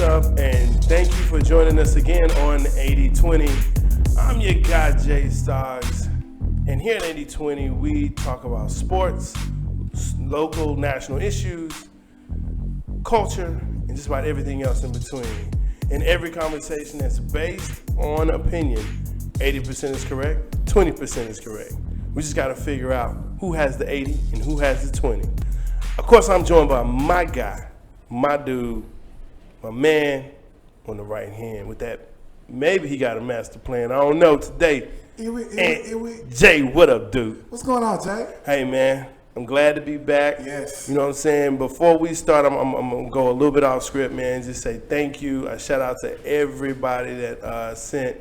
what's up? And thank you for joining us again on 8020. I'm your guy, Jay Stoggs. And here at 8020, we talk about sports, local, national issues, culture, and just about everything else in between. In every conversation that's based on opinion, 80% is correct, 20% is correct. We just got to figure out who has the 80 and who has the 20. Of course, I'm joined by my guy, my dude, my man on the right hand with that. Maybe he got a master plan. I don't know today. Jay, what up, dude? What's going on, Jay? Hey, man. I'm glad to be back. Yes. You know what I'm saying? Before we start, I'm going to go a little bit off script, man. Just say thank you. A shout out to everybody that sent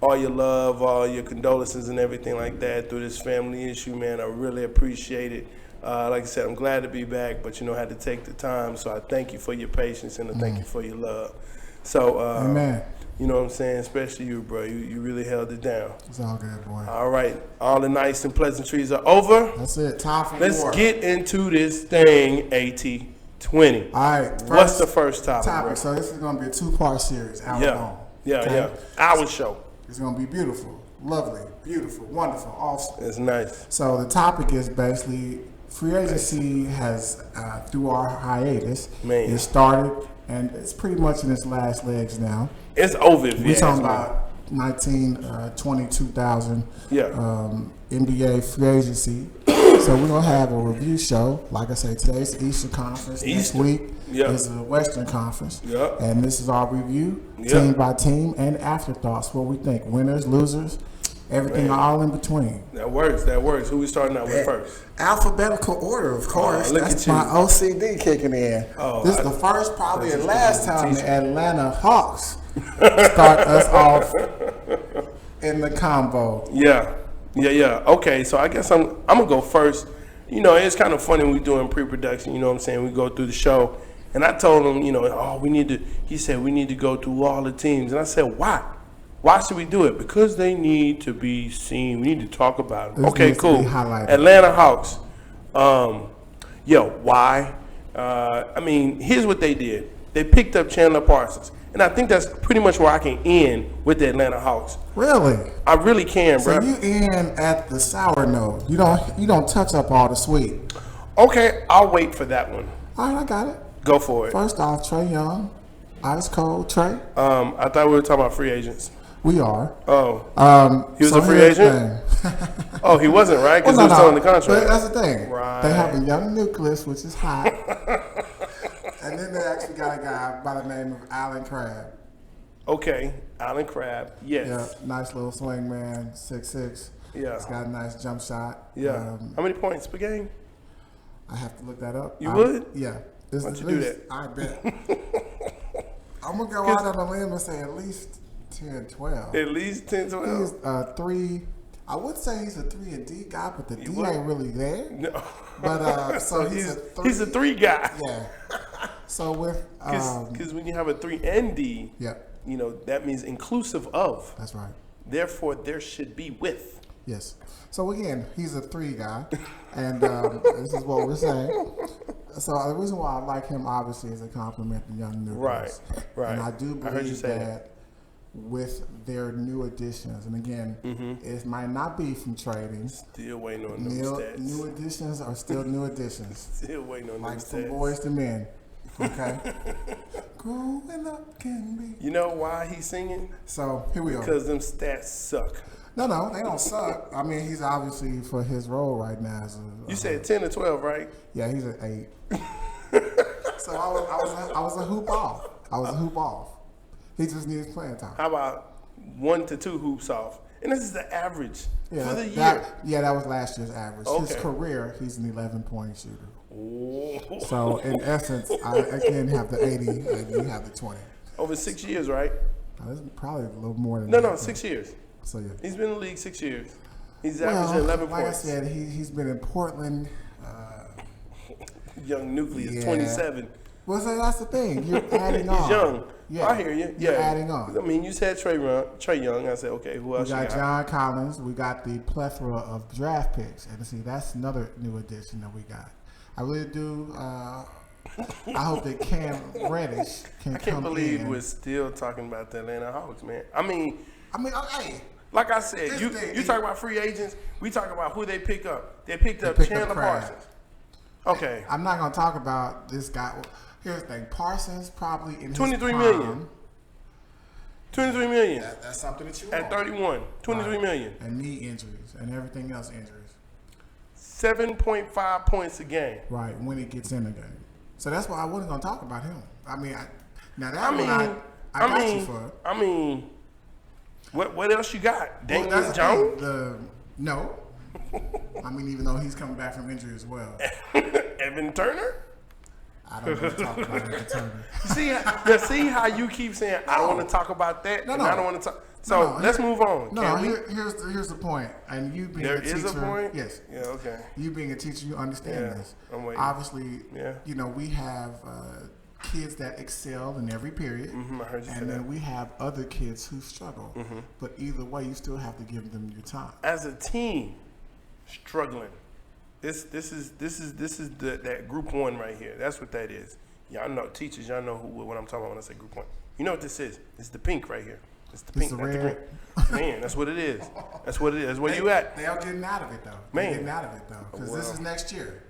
all your love, all your condolences and everything like that through this family issue, man. I really appreciate it. Like I said, I'm glad to be back, but, I had to take the time. So I thank you for your patience and I thank you for your love. So, Amen. You know what I'm saying? Especially you, bro. You really held it down. It's all good, boy. All right. All the nice and pleasantries are over. That's it. Time for Let's war. get into this thing, 8020. All right. What's the first topic, bro? So this is going to be a two-part series. Out long. Yeah. Our show. It's going to be beautiful, lovely, beautiful, wonderful, awesome. It's nice. So the topic is basically free agency has, through our hiatus, it started, and it's pretty much in its last legs now. It's over. We're talking about 2000 NBA free agency. So we're going to have a review show. Like I say, today's the Eastern Conference. Next week is the Western Conference. And this is our review, team by team, and afterthoughts, what we think. Winners, losers, everything all in between. That works. Who we starting out with first? Alphabetical order, of course. That's my OCD kicking in. This is the first, probably the last time the Atlanta Hawks start us off in the combo. Yeah. Okay, so I guess I'm gonna go first. It's kind of funny when we doing pre-production. You know what I'm saying? We go through the show, and I told him, he said we need to go through all the teams, and I said, why? Why should we do it? Because they need to be seen. We need to talk about it. Okay, cool. Atlanta Hawks. Why? Here's what they did. They picked up Chandler Parsons. And I think that's pretty much where I can end with the Atlanta Hawks. Really? I really can, bro. So you end at the sour note. You don't touch up all the sweet. Okay, I'll wait for that one. All right, I got it. Go for it. First off, Trae Young. Ice cold, Trae. I thought we were talking about free agents. We are. Oh. He was a free agent? Oh, he wasn't, right? Because he was still in the contract. But that's the thing. Right. They have a young nucleus, which is hot. And then they actually got a guy by the name of Allen Crabbe. Okay, Allen Crabbe, yes. Yeah, nice little swing man, 6'6". Yeah. He's got a nice jump shot. Yeah. How many points per game? I have to look that up. You would? Yeah. Why don't you do that? I bet. I'm going to go out on a limb and say at least 10, 12. At least 10, 12? He's a 3. I would say he's a 3 and D guy, but the D ain't really there. No. But so he's a 3. He's a 3 guy. Yeah. So with because when you have a 3 and D, that means inclusive of. That's right. Therefore, there should be with. Yes. So again, he's a 3 guy, and this is what we're saying. So the reason why I like him obviously is a compliment to young nucleus. Right. And I do believe that with their new additions, and again, it might not be from trading. Still waiting on those stats. New additions are still new additions. Still waiting on like those stats. Like from boys to men. Okay. Growing up can be. You know why he's singing? So here we go. Because them stats suck. No, they don't suck. I mean, he's obviously for his role right now. You said 10 to 12, right? Yeah, he's an 8. So I was a hoop off. He just needs playing time. How about 1 to 2 hoops off? And this is the average for the year. That was last year's average. Okay. His career, he's an 11-point shooter. Oh. So in essence, I again have the 80 and you have the 20. Over 6 years, right? This is probably a little more than that. No, 6 years. So yeah. He's been in the league 6 years. He's averaging 11 like points. Like I said, he's been in Portland. Young nucleus, 27. Well, so that's the thing. You're adding on. He's young. Yeah. I hear you. You're adding on. I mean, you said Trae Young. I said, okay, who else? We got John Collins. We got the plethora of draft picks. And see, that's another new addition that we got. I really do I hope that Cam Reddish can come in. I can't believe we're still talking about the Atlanta Hawks, man. I mean, hey. Like I said, you talk about free agents. We talk about who they pick up. They picked up Chandler Parsons. Okay. I'm not going to talk about this guy. Here's the thing. Parsons probably in his $23 million. $23 million. That's something that you want. At 31. $23 million. And knee injuries and everything else injuries. 7.5 points a game. Right, when he gets in the game. So that's why I wasn't going to talk about him. I mean, I got you for it. I mean, what else you got? Daniel Jones? No. I mean, even though he's coming back from injury as well. Evan Turner? I don't want to talk about Evan Turner. See how you keep saying, I don't want to talk about that, I don't want to talk. So let's move on. Here's the point. And you being a teacher. There is a point? Yes. Yeah, okay. You being a teacher, you understand this. I'm waiting. Obviously, we have kids that excel in every period. I heard you say that. And then we have other kids who struggle. But either way, you still have to give them your time. As a team, struggling. This is that group one right here. That's what that is. Y'all know, teachers, y'all know what I'm talking about when I say group one. You know what this is? It's the pink right here. It's the pink, not the green. Man, that's what it is. That's what it is. That's where you at. They are getting out of it, though. Man. They're getting out of it, though. Because this is next year.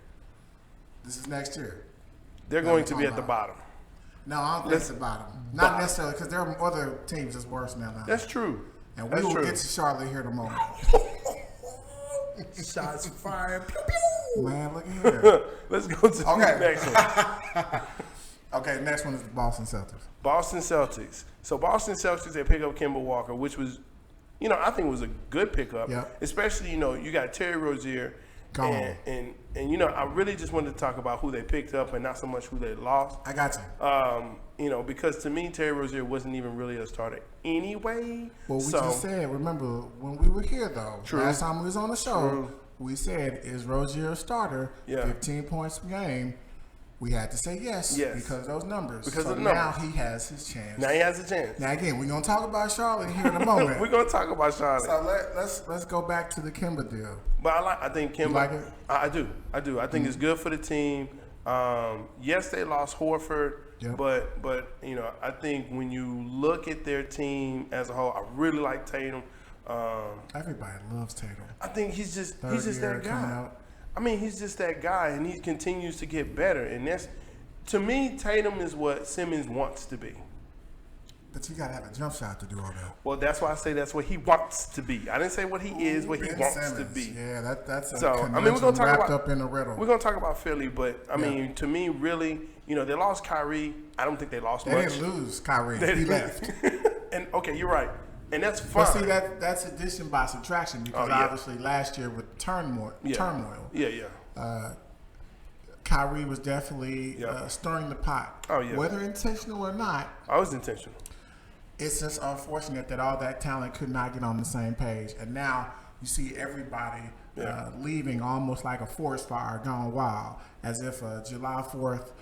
They're going to be at the bottom. No, I don't think it's the bottom. Not necessarily, because there are other teams that's worse now. That's true. And we will get to Charlotte here in a moment. Shots fired. Man, look at here. Let's go to the next one. Okay, next one is the Boston Celtics. Boston Celtics. So Boston Celtics, they pick up Kemba Walker, which was, I think was a good pickup. Yep. Especially, you got Terry Rozier. And I really just wanted to talk about who they picked up and not so much who they lost. I got you. Because to me, Terry Rozier wasn't even really a starter anyway. Well, we just said, remember, when we were here, though, last time we was on the show, we said, is Rozier a starter? 15 points per game. We had to say yes because of those numbers. Because of the numbers. Now he has his chance. Now he has a chance. Now, again, we're going to talk about Charlotte here in a moment. We're going to talk about Charlotte. So let's go back to the Kemba deal. But I think Kemba. You like it? I do. I think it's good for the team. Yes, they lost Horford. Yep. But I think when you look at their team as a whole, I really like Tatum. Everybody loves Tatum. I think he's just that guy. I mean, he's just that guy, and he continues to get better. And that's, to me, Tatum is what Simmons wants to be. But you got to have a jump shot to do all that. Well, that's why I say that's what he wants to be. I didn't say what he is, what he wants Simmons. to be. Yeah, that's so. I mean, we're gonna talk wrapped about up in the riddle. We're gonna talk about Philly, but I mean, to me, really, they lost Kyrie. I don't think they lost much. They didn't lose Kyrie. He left. And okay, you're right. And that's fine. But see, that's addition by subtraction because obviously last year with turmoil. Kyrie was definitely stirring the pot. Oh, yeah. Whether intentional or not. I was intentional. It's just unfortunate that all that talent could not get on the same page. And now you see everybody leaving almost like a forest fire gone wild, as if a July 4th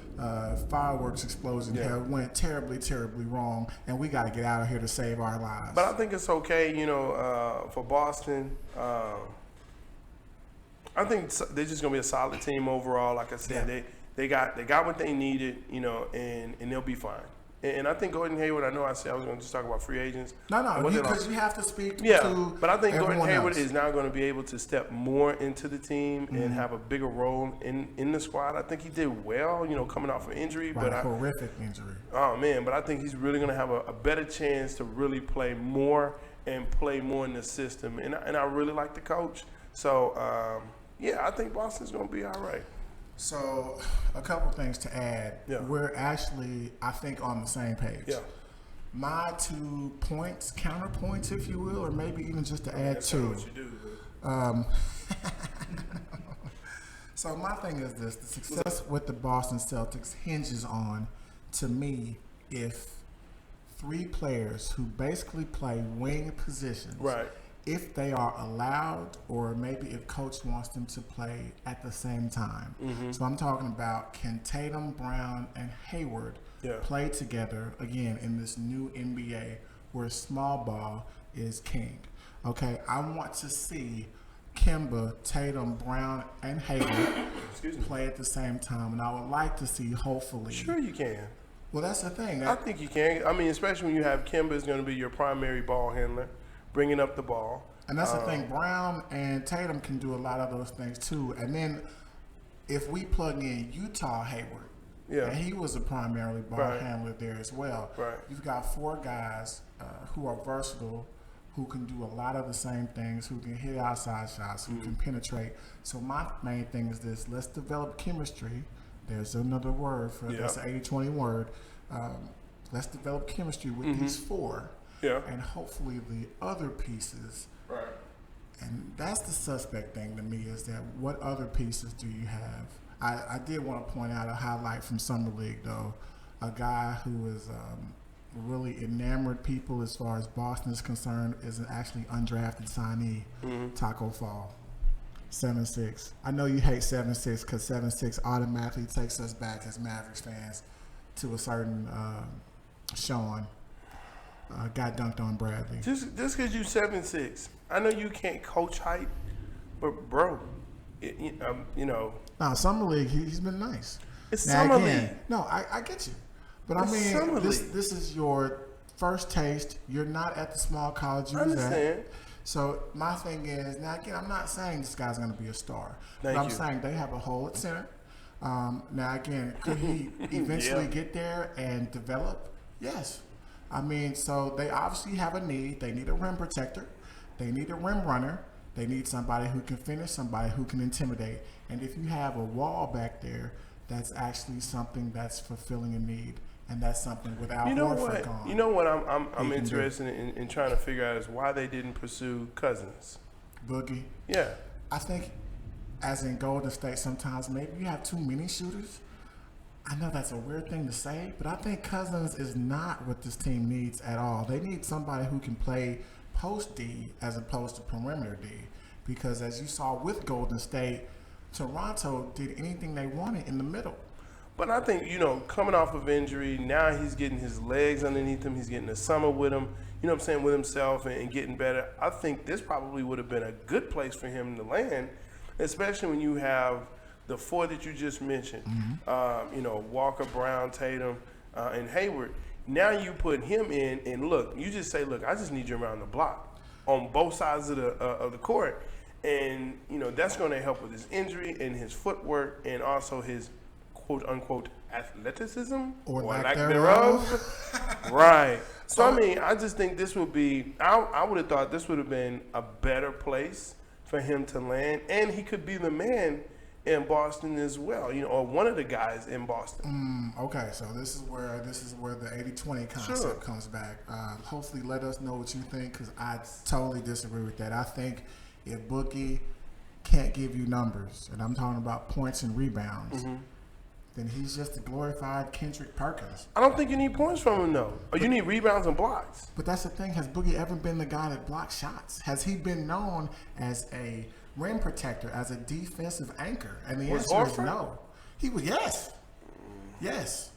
fireworks explosion went terribly, terribly wrong, and we got to get out of here to save our lives. But I think it's okay, for Boston. I think they're just gonna be a solid team overall. Like I said, they got what they needed, and they'll be fine. And I think Gordon Hayward. I know I said I was going to just talk about free agents. No, because you have to speak to but I think Gordon Hayward else. is now going to be able to step more into the team and have a bigger role in the squad. I think he did well, coming off an injury, but a horrific injury. Oh man, but I think he's really going to have a better chance to really play more and play more in the system. And I really like the coach. So I think Boston's going to be all right. So, a couple things to add. Yeah. We're actually, I think, on the same page. Yeah. My 2 points, counterpoints, if you will, or maybe even just to add to. What you do. So my thing is this: the success with the Boston Celtics hinges on, to me, if 3 players who basically play wing positions. Right. If they are allowed, or maybe if coach wants them to play at the same time. Mm-hmm. So I'm talking about, can Tatum, Brown, and Hayward play together again in this new NBA where small ball is king? Okay, I want to see, Kemba, Tatum, Brown, and Hayward play at the same time, and I would like to see, hopefully. Sure, you can. Well, that's the thing. I think you can. I mean, especially when you have Kemba is going to be your primary ball handler, bringing up the ball. And that's the thing. Brown and Tatum can do a lot of those things too. And then if we plug in Utah Hayward, and he was a primarily ball handler there as well. Right. You've got 4 guys who are versatile, who can do a lot of the same things, who can hit outside shots, who can penetrate. So my main thing is this: let's develop chemistry. There's another word for that's an 80-20 word. Let's develop chemistry with these 4, and hopefully the other pieces. Right. And that's the suspect thing to me, is that what other pieces do you have? I did want to point out a highlight from Summer League, though. A guy who is really enamored people as far as Boston is concerned is an actually undrafted signee, Taco Fall. 7'6". I know you hate 7'6" because 7'6" automatically takes us back as Mavericks fans to a certain Sean got dunked on Bradley. Just because you 7'6", I know you can't coach height, but bro, you know. Nah, Summer League, he's been nice. It's now, Summer again, League. No, I get you, but I mean, this is your first taste. You're not at the small college you was at. So my thing is, now again, I'm not saying this guy's going to be a star, but I'm saying they have a hole at center. Now again, could he eventually get there and develop? Yes. I mean, so they obviously have a need. They need a rim protector. They need a rim runner. They need somebody who can finish, somebody who can intimidate. And if you have a wall back there, that's actually something that's fulfilling a need. And that's something without Horford gone. You know what I'm interested in trying to figure out is why they didn't pursue Cousins. Boogie? Yeah. I think, as in Golden State, sometimes maybe you have too many shooters. I know that's a weird thing to say, but I think Cousins is not what this team needs at all. They need somebody who can play post D as opposed to perimeter D. Because as you saw with Golden State, Toronto did anything they wanted in the middle. But I think, coming off of injury, now he's getting his legs underneath him. He's getting the summer with him, with himself and getting better. I think this probably would have been a good place for him to land, especially when you have the 4 that you just mentioned, Walker, Brown, Tatum, and Hayward. Now you put him in, and you just say, I just need you around the block on both sides of the court. And, that's going to help with his injury and his footwork and also his quote-unquote athleticism or lack thereof. Right. So, I just think this would be – I would have thought this would have been a better place for him to land, and he could be the man in Boston as well, or one of the guys in Boston. Okay, so this is where the 80-20 concept comes back. Hopefully let us know what you think, because I totally disagree with that. I think if Boogie can't give you numbers, and I'm talking about points and rebounds, then he's just a glorified Kendrick Perkins. I don't think you need points from him, though. Or you need rebounds and blocks. But that's the thing. Has Boogie ever been the guy that blocks shots? Has he been known as a rim protector, as a defensive anchor? And the answer is no. He was, yes. Yes.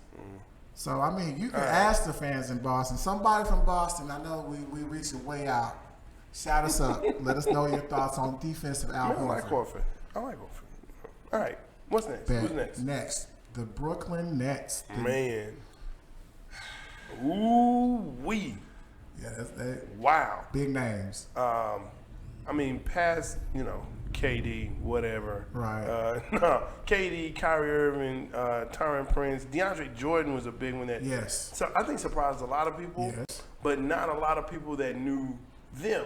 So, you can ask the fans in Boston. Somebody from Boston, I know we reaching way out. Shout us up. Let us know your thoughts on defensive Al Horford. I like Horford. All right. What's next? Who's next? Next, the Brooklyn Nets. Man. Ooh-wee. Yeah, wow. Big names. Past, KD, whatever. Right. KD, Kyrie Irving, Taurean Prince, DeAndre Jordan was a big one that so I think surprised a lot of people, but not a lot of people that knew them,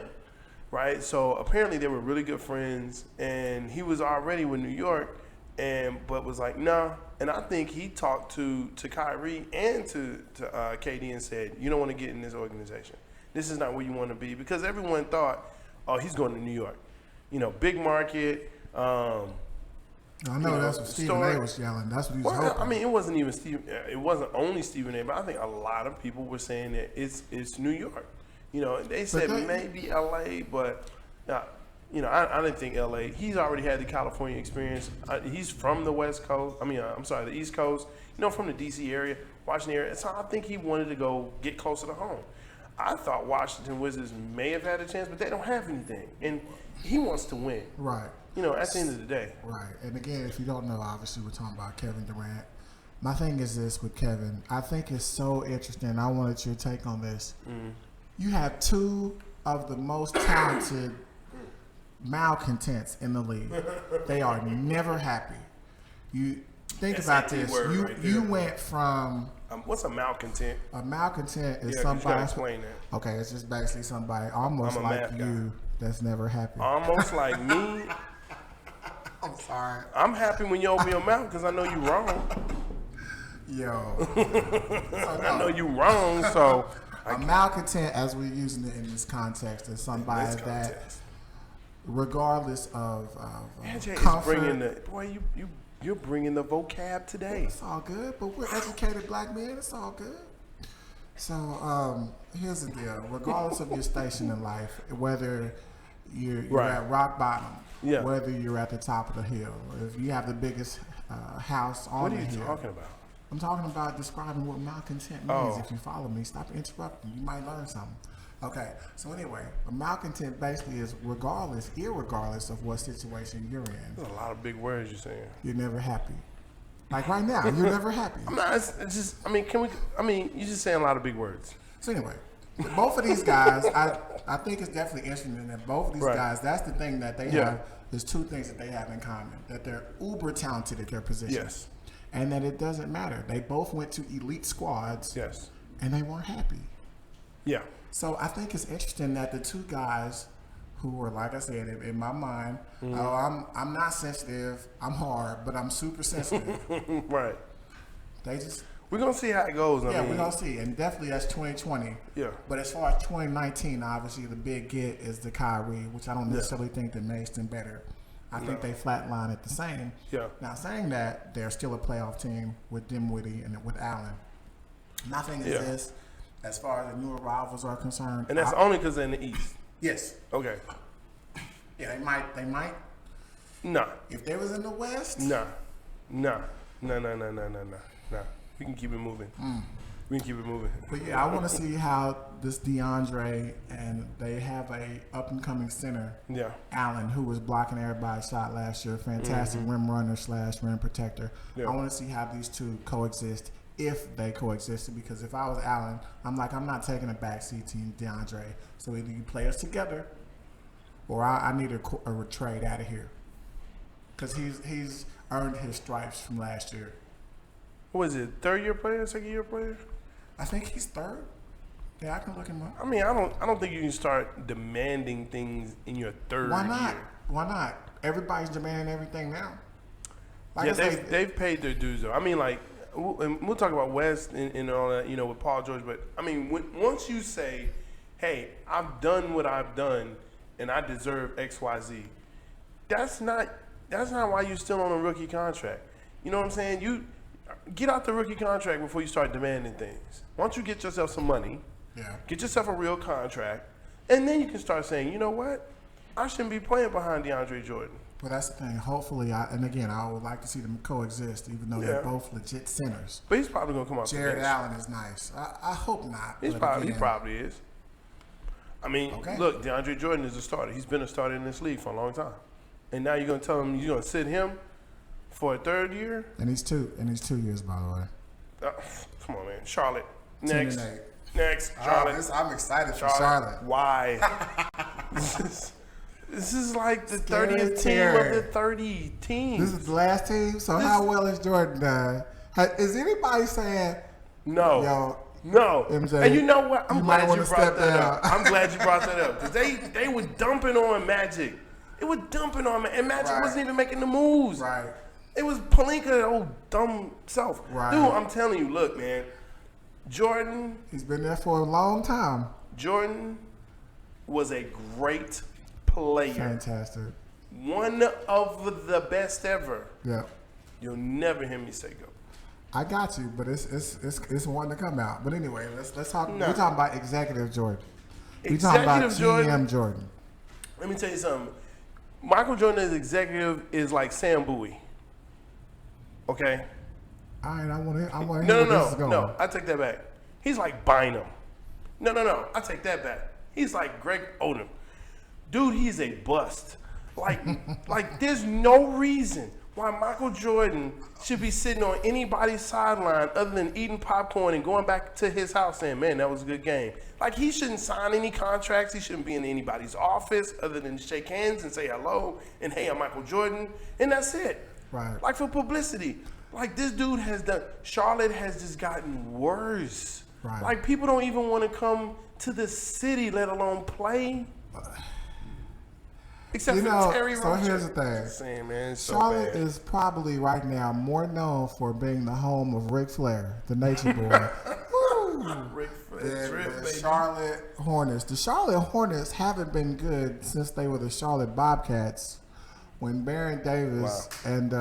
right? So apparently they were really good friends, and he was already with New York, but was like, nah. And I think he talked to Kyrie and to KD and said, you don't want to get in this organization. This is not where you want to be, because everyone thought, oh, he's going to New York. Big market. I know that's what Stephen A was yelling. That's what he was hoping. It wasn't even it wasn't only Stephen A, but I think a lot of people were saying that it's New York. They said maybe LA, but I didn't think LA. He's already had the California experience. He's from the West Coast. The East Coast. From the DC area, Washington area. So I think he wanted to go get closer to home. I thought Washington Wizards may have had a chance, but they don't have anything. And he wants to win. Right. You know, at the end of the day. Right. And again, if you don't know, obviously we're talking about Kevin Durant. My thing is this with Kevin. I think it's so interesting. I wanted your take on this. You have two of the most talented malcontents in the league. They are never happy. You think about this. You went from what's a malcontent? A malcontent is somebody. Explain that. Okay, it's just basically somebody almost like you that's never happy. Almost like me. I'm sorry. I'm happy when you open your mouth because I know you wrong. Yo. I know you wrong, so. A malcontent, as we're using it in this context, is somebody that, regardless of comfort, you're bringing the vocab today. It's all good, but we're educated black men. It's all good. So here's the deal: regardless of your station in life, whether you're at rock bottom, whether you're at the top of the hill, or if you have the biggest house on the hill. What are you talking about? I'm talking about describing what malcontent means. If you follow me, stop interrupting. You might learn something. Okay, so anyway, a malcontent basically is irregardless of what situation you're in. There's a lot of big words you're saying. You're never happy. Like right now, you're never happy. I'm not, it's just, you're just saying a lot of big words. So anyway, both of these guys, I think it's definitely interesting that both of these guys, that's the thing that they have, there's two things that they have in common. That they're uber talented at their positions. Yes. And that it doesn't matter. They both went to elite squads. Yes. And they weren't happy. Yeah. So I think it's interesting that the two guys who were, like I said, in my mind, I'm not sensitive, I'm hard, but I'm super sensitive. Right. We're going to see how it goes. We're going to see. And definitely that's 2020. Yeah. But as far as 2019, obviously the big get is the Kyrie, which I don't necessarily think that makes them better. I think they flatline at the same. Yeah. Now, saying that, they're still a playoff team with Dinwiddie and with Allen. My thing is this, as far as the new arrivals are concerned. And that's only because they're in the East. Yes. Okay. Yeah, they might. Nah. If they was in the West? Nah. We can keep it moving. We can keep it moving. But yeah, I want to see how this DeAndre and they have a up and coming center. Yeah. Allen, who was blocking everybody's shot last year, fantastic rim runner / rim protector. Yeah. I want to see how these two coexist, if they coexisted. Because if I was Allen, I'm not taking a backseat to DeAndre. So either you play us together, or I need a trade out of here. Because he's earned his stripes from last year. What is it? Third-year player? Second-year player? I think he's third. Yeah, I can look him up. I mean, I don't think you can start demanding things in your third year. Why not? Everybody's demanding everything now. Like they've paid their dues though. I mean, like, we'll talk about West and all that, with Paul George. But I mean, once you say, "Hey, I've done what I've done, and I deserve X, Y, Z," that's not why you're still on a rookie contract. You know what I'm saying? You get out the rookie contract before you start demanding things. Once you get yourself some money, get yourself a real contract, and then you can start saying, you know what? I shouldn't be playing behind DeAndre Jordan. Well, that's the thing. Hopefully, I would like to see them coexist, even though they're both legit centers. But he's probably going to come out. Jared Allen is nice. I hope not. He probably is. I mean, look, DeAndre Jordan is a starter. He's been a starter in this league for a long time. And now you're going to tell him you're going to sit him for a third year? And he's 2 years, by the way. Come on, man. Charlotte. Next. 10-8. Next. Charlotte. I'm excited for Charlotte. Why? This is like the 30th team of the 30 teams. This is the last team? So how well has Jordan done? Is anybody saying, no. Yo, no. MJ, and you know what? I'm glad you brought that up. I'm glad you brought that up. Because they were dumping on Magic. It was dumping on me. And Magic wasn't even making the moves. Right. It was Pelinka, old dumb self. Right. Dude, I'm telling you, look, man. Jordan. He's been there for a long time. Jordan was a great player. Fantastic. One of the best ever. Yeah. You'll never hear me say go. I got you, but it's one to come out. But anyway, let's talk. We're talking about executive Jordan. We're talking about GM Jordan. Let me tell you something. Michael Jordan as executive is like Sam Bowie. Okay. All right, I want to hear where this is going. No, I take that back. He's like Bynum. No. I take that back. He's like Greg Odom. Dude, he's a bust. Like there's no reason why Michael Jordan should be sitting on anybody's sideline other than eating popcorn and going back to his house saying, man, that was a good game. Like, he shouldn't sign any contracts. He shouldn't be in anybody's office other than shake hands and say hello and, hey, I'm Michael Jordan. And that's it. Right. Like, for publicity. Like, this dude has done, Charlotte has just gotten worse. Right. Like, people don't even want to come to the city, let alone play. Except for Terry Rozier. So here's the thing. Saying, man, it's Charlotte so bad. is probably right now more known for being the home of Ric Flair, the Nature Boy. Ric Flair, the Charlotte Hornets. The Charlotte Hornets haven't been good since they were the Charlotte Bobcats when Baron Davis and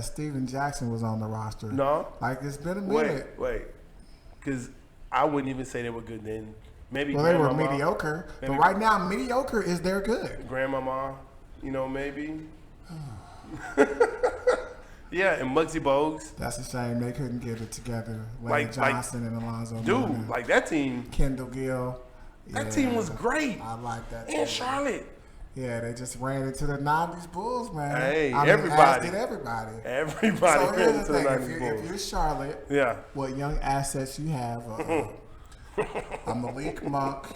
Steven Jackson was on the roster. No. Like, it's been a minute. Wait. Because I wouldn't even say they were good then. Maybe they were mediocre. But right now, mediocre is they're good. Grandmama, maybe. Yeah, and Muggsy Bogues. That's a shame they couldn't get it together. Larry Johnson and Alonzo. Dude, like that team. Kendall Gill. That team was great. I like that team. And Charlotte. Yeah, they just ran into the 90s Bulls, man. Hey, everybody. Everybody So ran into the 90s Bulls. If you're Charlotte, what young assets you have? A Malik Monk.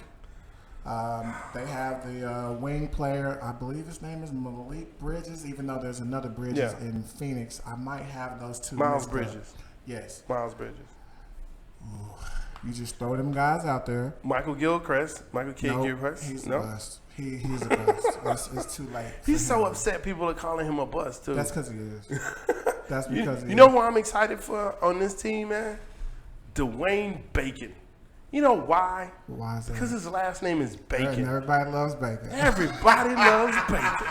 They have the wing player, I believe his name is Malik Bridges, even though there's another Bridges in Phoenix. I might have those two. Miles Bridges. Yes. Miles Bridges. Ooh, you just throw them guys out there. Michael Gilchrist. He's a bust. He's a bust. It's too late. He's so upset people are calling him a bust, too. That's because he is. That's because he is. You know who I'm excited for on this team, man? Dwayne Bacon. You know why? Why is that? Because his last name is Bacon. And everybody loves bacon. Everybody loves bacon.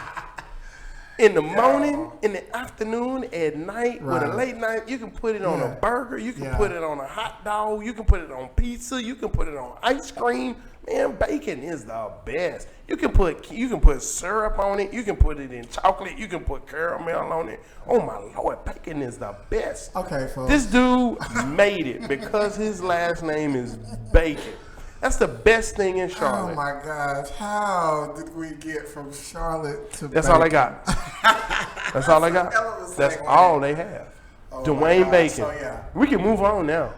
In the morning, in the afternoon, at night, with a late night, you can put it on a burger, you can put it on a hot dog, you can put it on pizza, you can put it on ice cream. Man, bacon is the best. You can put syrup on it, you can put it in chocolate, you can put caramel on it. Oh my Lord, bacon is the best. Okay, folks. This dude made it because his last name is Bacon. That's the best thing in Charlotte. Oh my gosh, how did we get from Charlotte to That's bacon? all I got. That's all I got. That's all they have. Dwayne Bacon. So, we can move on now.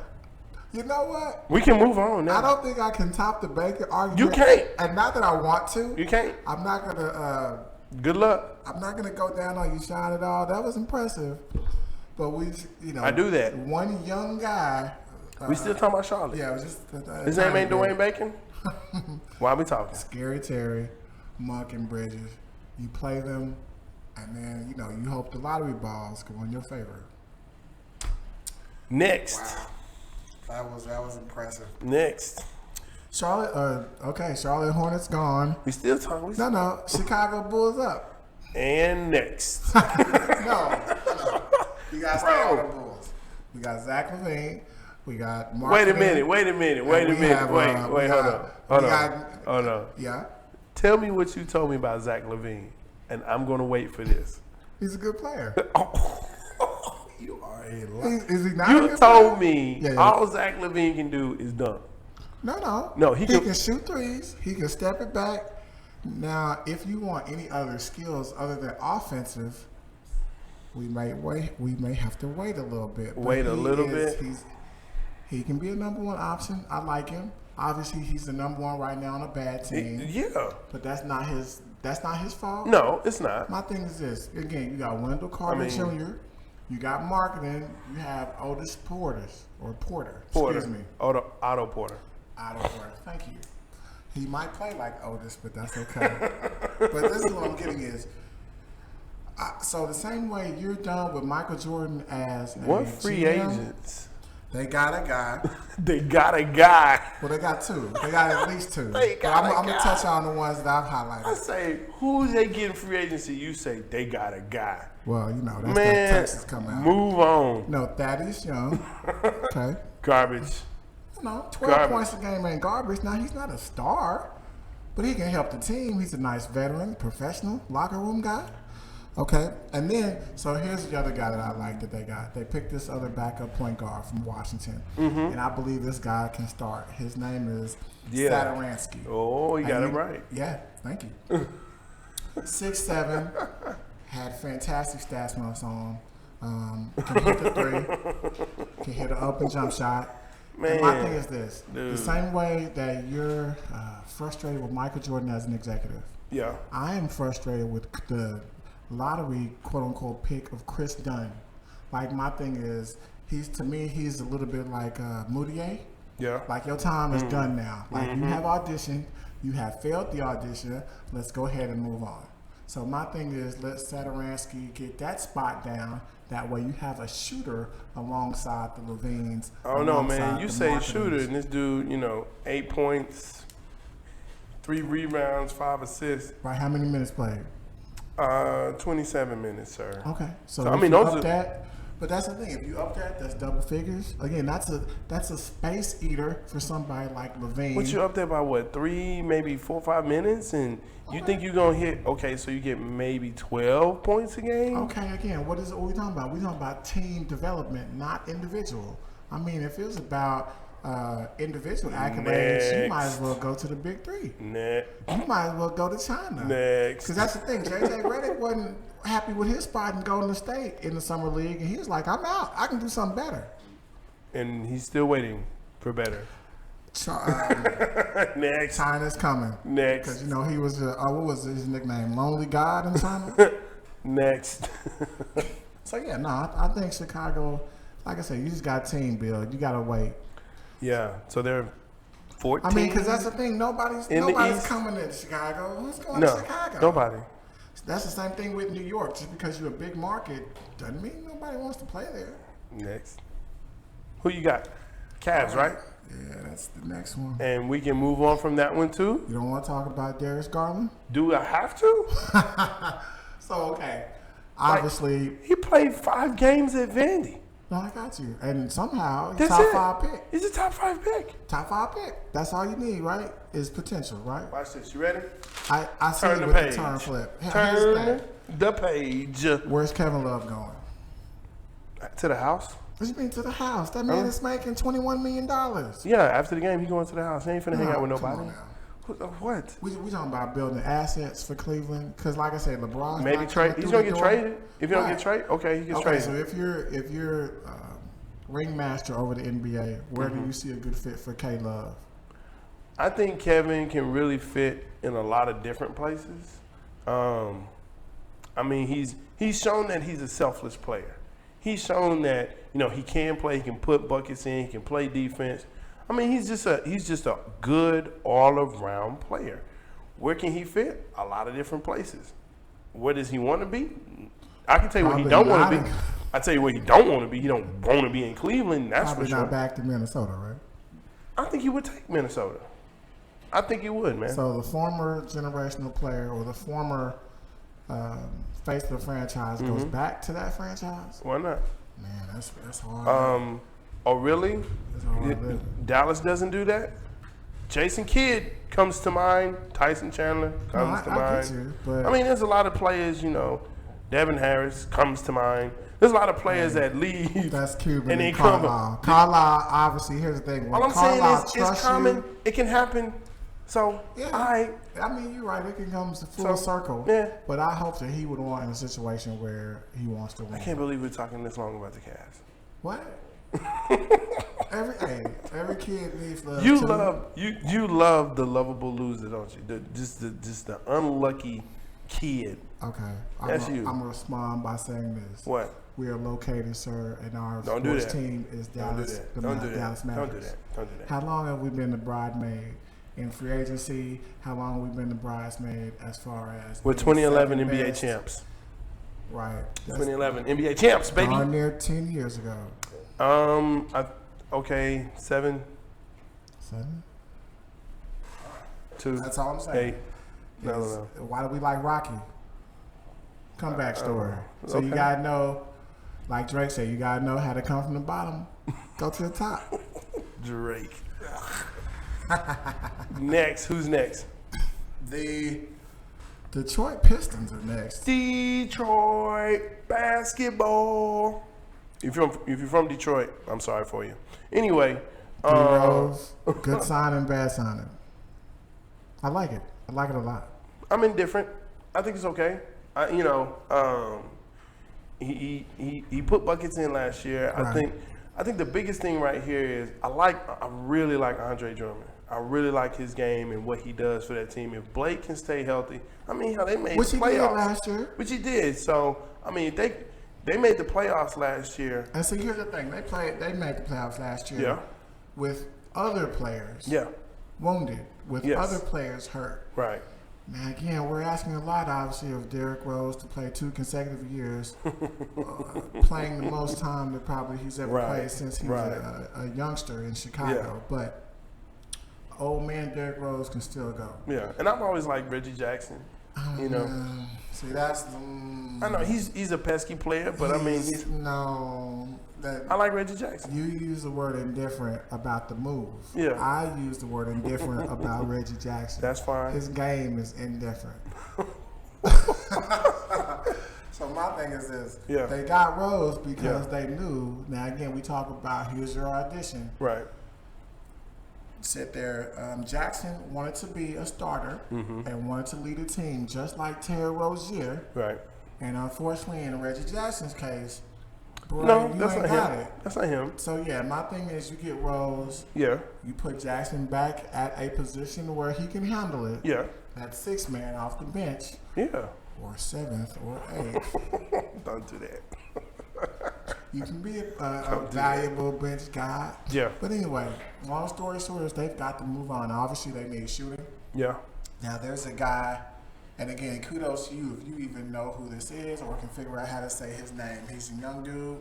You know what? We can move on now. I don't think I can top the bacon argument. You can't. And not that I want to. You can't. I'm not going to... Good luck. I'm not going to go down on you, Sean, at all. That was impressive. But we, I do that. One young guy... we still talking about Charlotte. Yeah, it was just... His name ain't Dwayne Bacon? Why are we talking? Scary Terry, Monk, and Bridges. You play them, and then, you hope the lottery balls go in your favor. Next. Wow. That was impressive. Next. Charlotte Hornets gone. We still talking. No. Chicago Bulls up. And next. No. You got to stay on the Bulls. We got Zach LaVine. We got Mark. Wait a minute. Wait, hold on. Yeah. Tell me what you told me about Zach LaVine, and I'm going to wait for this. He's a good player. You are a liar. Is he not? You told me all Zach LaVine can do is dunk. No. He can shoot threes. He can step it back. Now, if you want any other skills other than offensive, we may have to wait a little bit. He can be a number one option. I like him. Obviously, he's the number one right now on a bad team. Yeah. But that's not his fault. No, it's not. My thing is this. Again, you got Wendell Carter Jr., you got marketing, you have Otis Porter. Excuse me. Otto Porter. Thank you. He might play like Otis, but that's okay. But this is what I'm getting is, so the same way you're done with Michael Jordan as what free agents? They got a guy. They got a guy. Well, they got two. They got at least two. I'm going to touch on the ones that I've highlighted. I say, who's they getting free agency? You say, they got a guy. Well, that's that Texas coming out. Move on. No, Thaddeus Young. Okay. Garbage. 12 points a game ain't garbage. Now, he's not a star, but he can help the team. He's a nice veteran, professional, locker room guy. Okay, and then so here's the other guy that I like that they got. They picked this other backup point guard from Washington, and I believe this guy can start. His name is Satoransky. Oh, you got it right. Yeah, thank you. 6'7", had fantastic stats months on. Can hit the three, can hit an up and jump shot. Man, and my thing is this: the same way that you're frustrated with Michael Jordan as an executive, I am frustrated with the lottery quote unquote pick of Chris Dunn. Like my thing is, he's a little bit like Moutier. Yeah. Like your time is done now. Like you have auditioned, you have failed the audition. Let's go ahead and move on. So my thing is, let Satoransky get that spot down. That way you have a shooter alongside the Levines. I don't know, man. You say shooter, and this dude, 8 points, 3 rebounds, 5 assists. Right, how many minutes played? 27 minutes, sir. Okay. So I mean, those are that. But that's the thing. If you up that, that's double figures. Again, that's a space eater for somebody like Levine. What you up there by what? 3, maybe 4 or 5 minutes, and you think you're gonna hit? Okay, so you get maybe 12 points a game. Okay, again, what we talking about? We talking about team development, not individual. I mean, if it was about individual accolades, you might as well go to the Big Three. Next. You might as well go to China. Next. Because that's the thing. J.J. Redick wasn't happy with his spot in Golden State in the summer league, and he was like, "I'm out. I can do something better." And he's still waiting for better. Next. China's coming. Next. Because he was what was his nickname? Lonely God in China. Next. So yeah, no, I think Chicago. Like I said, you just got team build. You gotta wait. Yeah, so they're 14. I mean, because that's the thing. Nobody's coming to Chicago. Who's going to Chicago? Nobody. That's the same thing with New York. Just because you're a big market doesn't mean nobody wants to play there. Next. Who you got? Cavs, right? Yeah, that's the next one. And we can move on from that one, too? You don't want to talk about Darius Garland? Do I have to? So, okay. Obviously. He played 5 games at Vandy. No, I got you. And somehow, he's top 5 pick. He's a top 5 pick. Top 5 pick. That's all you need, right? Is potential, right? Watch this. You ready? I see it with the turn flip. Turn the page. Where's Kevin Love going? To the house. What you mean to the house? That man is making $21 million. Yeah, after the game, he going to the house. He ain't finna hang out with nobody. What? We talking about building assets for Cleveland? Because like I said, LeBron maybe trade. He's gonna get traded. If you don't get traded, okay, he gets traded. So if you're ringmaster over the NBA, where do you see a good fit for K Love? I think Kevin can really fit in a lot of different places. I mean, he's shown that he's a selfless player. He's shown that he can play. He can put buckets in. He can play defense. I mean, he's just a good all-around player. Where can he fit? A lot of different places. Where does he want to be? I can tell you where he don't want to be. I tell you where he don't want to be. He don't want to be in Cleveland. That's probably for sure. Not back to Minnesota, right? I think he would take Minnesota. I think he would, man. So the former generational player or the former face of the franchise goes back to that franchise? Why not? Man, that's hard. Oh, really? Dallas doesn't do that? Jason Kidd comes to mind. Tyson Chandler comes to mind. I get you, but I mean, there's a lot of players, Devin Harris comes to mind. There's a lot of players that leave. That's Cuban and then Carlisle. Carlisle, obviously, here's the thing. All I'm saying is it's common. It can happen. So, yeah. I mean, you're right. It can come full circle. Yeah. But I hope that he would want in a situation where he wants to win. I can't believe we're talking this long about the Cavs. What? Every kid needs love. You love the lovable loser, don't you? Just the unlucky kid. Okay, that's you. I'm gonna respond by saying this. What? We are located, sir, and our sports team is Dallas. Don't do that. Dallas Mavericks. Don't do that. How long have we been the bridesmaid in free agency? How long have we been the bridesmaid as far as? We're 2011 NBA champs. Right. 2011 NBA champs, baby. Darn near 10 years ago. Okay, 7. 7? 2. That's all I'm saying. 8. No. Why do we like Rocky? Comeback story. So you gotta know, like Drake said, you gotta know how to come from the bottom, go to the top. Drake. Next, who's next? The Detroit Pistons are next. Detroit basketball. If you're from Detroit, I'm sorry for you. Anyway, Rose, good signing, bad signing. I like it. I like it a lot. I'm indifferent. I think it's okay. He put buckets in last year. Right. I think the biggest thing right here is I really like Andre Drummond. I really like his game and what he does for that team. If Blake can stay healthy, I mean, they made the playoffs. Which he did last year. Which he did. So, I mean, they made the playoffs last year. And so here's the thing: they made the playoffs last year. Yeah. With other players. Yeah. Wounded. With other players hurt. Right. Now, again, we're asking a lot, obviously, of Derrick Rose to play 2 consecutive years, playing the most time that probably he's ever played since he was a youngster in Chicago. Yeah. But old man Derrick Rose can still go. Yeah, and I've always liked Reggie Jackson. See, that's I know he's a pesky player, but I mean I like Reggie Jackson. You use the word indifferent about the move. Yeah, I use the word indifferent about Reggie Jackson. That's fine. His game is indifferent. So my thing is this: they got Rose because they knew. Now again, we talk about here's your audition. Right. Sit there. Jackson wanted to be a starter and wanted to lead a team just like Terry Rozier. Right. And unfortunately, in Reggie Jackson's case, that's not him. That's not him. So yeah, my thing is you get Rose. Yeah. You put Jackson back at a position where he can handle it. Yeah. That 6th man off the bench. Yeah. Or 7th or 8th. Don't do that. You can be a valuable bench guy. Yeah. But anyway, long story short is they've got to move on. Obviously, they need shooting. Yeah. Now, there's a guy, and again, kudos to you if you even know who this is or can figure out how to say his name. He's a young dude.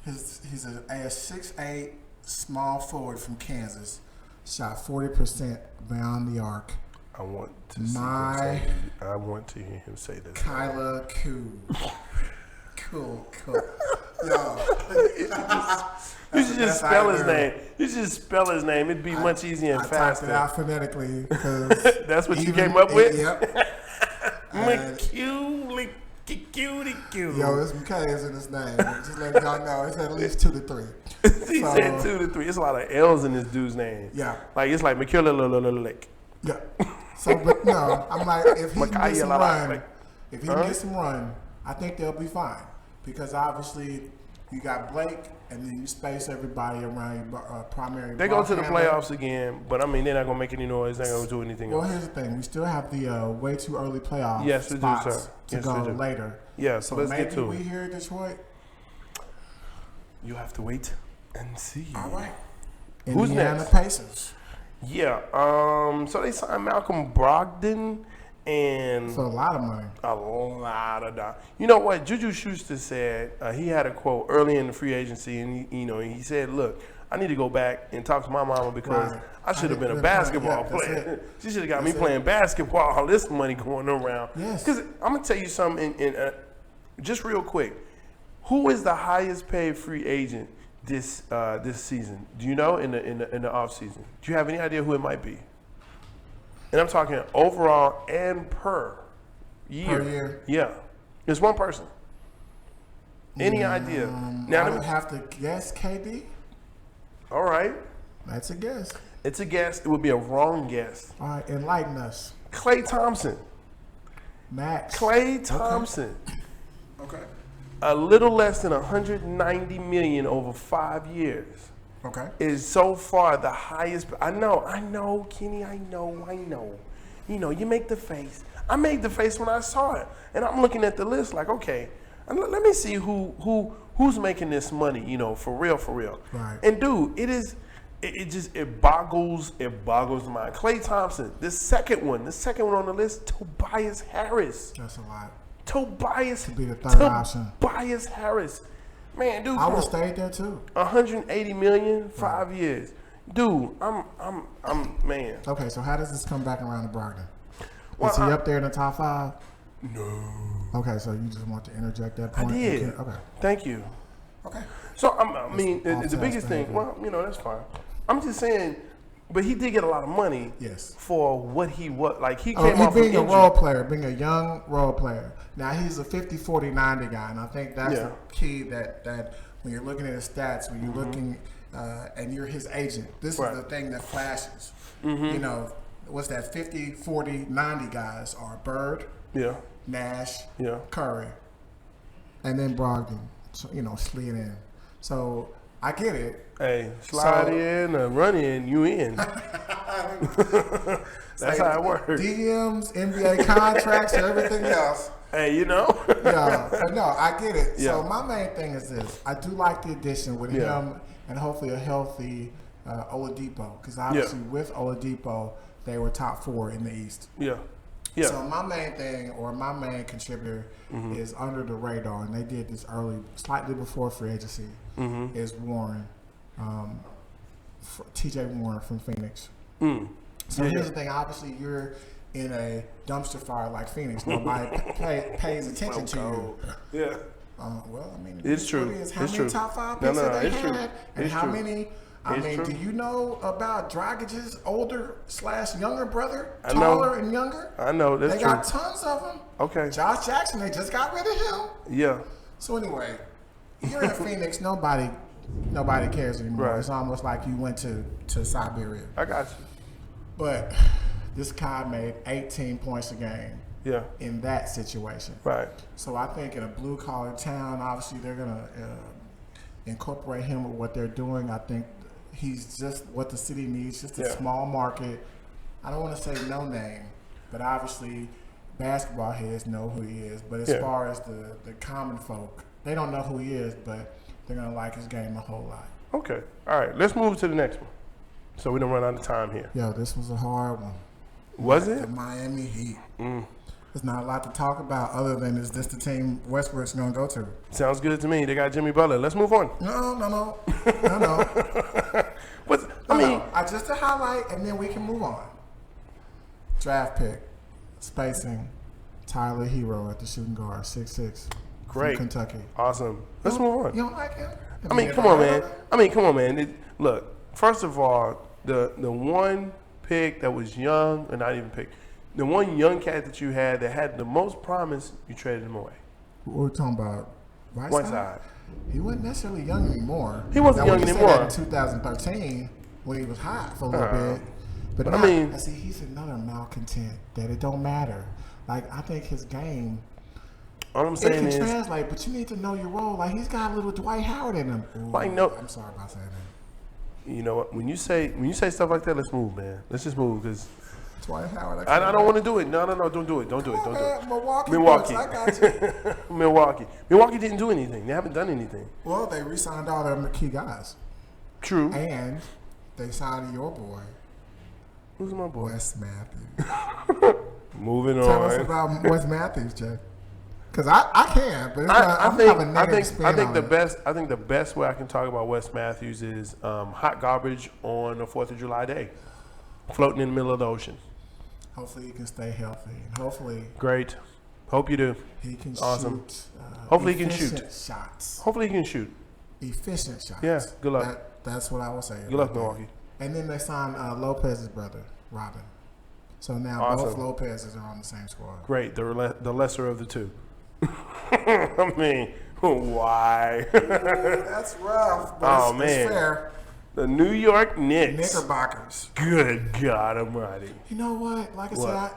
He's a 6'8", small forward from Kansas. Shot 40% beyond the arc. I want to hear him say this. Kyla Cool. Yo. You should just spell his name. You should just spell his name. It'd be much easier and faster. I typed it out phonetically. That's what you came up with? Yep. McCulic. Yo, there's some K's in his name. Just letting y'all know. It's at least 2 to 3. He said 2 to 3. It's a lot of L's in this dude's name. Yeah. Like, it's like McCulic. Yeah. So, but no, I'm like, if he can get some run, I think they'll be fine. Because obviously, you got Blake, and then you space everybody around your primary. They go to the playoffs again, but I mean, they're not going to make any noise. They're not going to do anything else. Well, here's the thing. We still have the way too early playoff spots to go later. Yeah, so let's get to it. Maybe we here in Detroit. You have to wait and see. All right. Who's Indiana next? Pacers. Yeah. So they signed Malcolm Brogdon. And for a lot of money. A lot of dollars. You know what? Juju Schuster said, he had a quote early in the free agency, and he said, look, I need to go back and talk to my mama because I should have been a basketball player. She should have got me playing basketball, all this money going around. Yes. Because I'm going to tell you something, just real quick. Who is the highest paid free agent this season? Do you know in the off season? Do you have any idea who it might be? And I'm talking overall and per year. Per year? Yeah. It's one person. Any idea? Now I would have to guess KD. All right. That's a guess. It's a guess. It would be a wrong guess. All right. Enlighten us. Klay Thompson. Max. Klay Thompson. Okay. A little less than $190 million over 5 years. Okay. Is so far the highest. I know, Kenny. I know. You make the face. I made the face when I saw it, and I'm looking at the list like, okay, let me see who's making this money. For real. Right. And dude, it boggles the mind. Klay Thompson, the second one on the list, Tobias Harris. That's a lot. Tobias to be the third option. Tobias Harris. Man, dude, I would stay there too. $180 million, 5 years. Dude, I'm man. Okay, so how does this come back around to Brogdon? Is he up there in the top 5? No. Okay, so you just want to interject that point? I did. Okay. Thank you. Okay. So, the biggest thing, that's fine. I'm just saying, But he did get a lot of money. Yes. For what he was. Like, he came off being a role player, being a young role player. Now, he's a 50-40-90 guy, and I think that's the key that when you're looking at his stats, when you're looking and you're his agent, this is the thing that flashes. You know, what's that 50-40-90 guys are Bird, Nash, Curry, and then Brogdon, so, you know, slid in. So I get it. Hey, slide in or run in, you in. That's how it works. DMs, NBA contracts, and everything else. Hey, you know. No, I get it. So my main thing is this. I do like the addition with him and hopefully a healthy Oladipo. Because obviously with Oladipo, they were top 4 in the East. Yeah. So my main thing, or my main contributor, is under the radar, and they did this early, slightly before free agency, is Warren, T.J. Warren from Phoenix. So here's the thing. Obviously, you're in a dumpster fire like Phoenix. Nobody pays attention to you. Yeah. Well, I mean, it's true. How many top 5 picks that they had, and how many? I mean, do you know about Dragic's older/younger brother, taller and younger? I know. That's true. They got tons of them. Okay. Josh Jackson, they just got rid of him. Yeah. So anyway, you're in Phoenix. Nobody cares anymore. Right. It's almost like you went to Siberia. I got you. But this guy made 18 points a game. Yeah. In that situation. Right. So I think in a blue collar town, obviously they're gonna incorporate him with what they're doing. I think he's just what the city needs, just a small market. I don't want to say no name, but obviously basketball heads know who he is. But as far as the common folk, they don't know who he is, but they're going to like his game a whole lot. Okay. All right. Let's move to the next one so we don't run out of time here. Yo, this was a hard one. Was it? The Miami Heat. There's not a lot to talk about other than is this the team Westbrook's going to go to? Sounds good to me. They got Jimmy Butler. Let's move on. No. Just to highlight, and then we can move on. Draft pick, spacing, Tyler Hero at the shooting guard, 6'6". Great. From Kentucky. Awesome. Let's move on. You don't like him? Come on, man. Look, first of all, the one pick that was young, or not even pick, the one young cat that you had that had the most promise, you traded him away. What are we talking about? Whiteside. He wasn't necessarily young anymore. He wasn't young anymore. In 2013, when he was hot for a little bit. But now, I see he's another malcontent that it don't matter. Like, I think his game, all I'm saying it can translate, but you need to know your role. Like, he's got a little Dwight Howard in him. Ooh, I'm sorry about saying that. You know what? When you say stuff like that, let's move, man. Let's just move, because Dwight Howard. I don't want to do it. No, don't do it. Don't do it. Milwaukee. I got you. Milwaukee didn't do anything. They haven't done anything. Well, they re-signed all their key guys. True. And they signed your boy. Who's my boy? Wes Matthews. Moving on. Tell us about Wes Matthews, Jay. Because I can, but I think the best way I can talk about Wes Matthews is hot garbage on a 4th of July day, floating in the middle of the ocean. Hopefully he can stay healthy, and hopefully. Great. Hope you do. He can shoot. Hopefully he can shoot shots. Hopefully he can shoot. Efficient shots. Yeah. Good luck. That's what I would say. Good luck, Milwaukee. And then they signed Lopez's brother, Robin. So now both Lopez's are on the same squad. Great. The lesser of the two. I mean, why? That's rough, but it's fair. The New York Knicks. Knickerbockers. Good God Almighty. You know what? Like I said,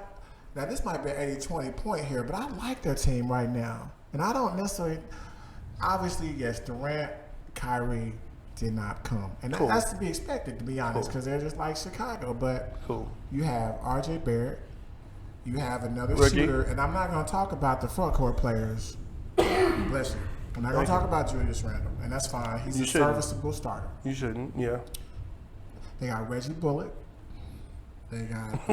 now this might be an 80-20 point here, but I like their team right now. And I don't necessarily, obviously, yes, Durant, Kyrie did not come. And that's to be expected, to be honest, because they're just like Chicago. But you have R.J. Barrett. You have another shooter, and I'm not going to talk about the front court players. Bless you. I'm not going to talk about Julius Randle, and that's fine. He's a serviceable starter. You shouldn't, yeah. They got Reggie Bullock. They got,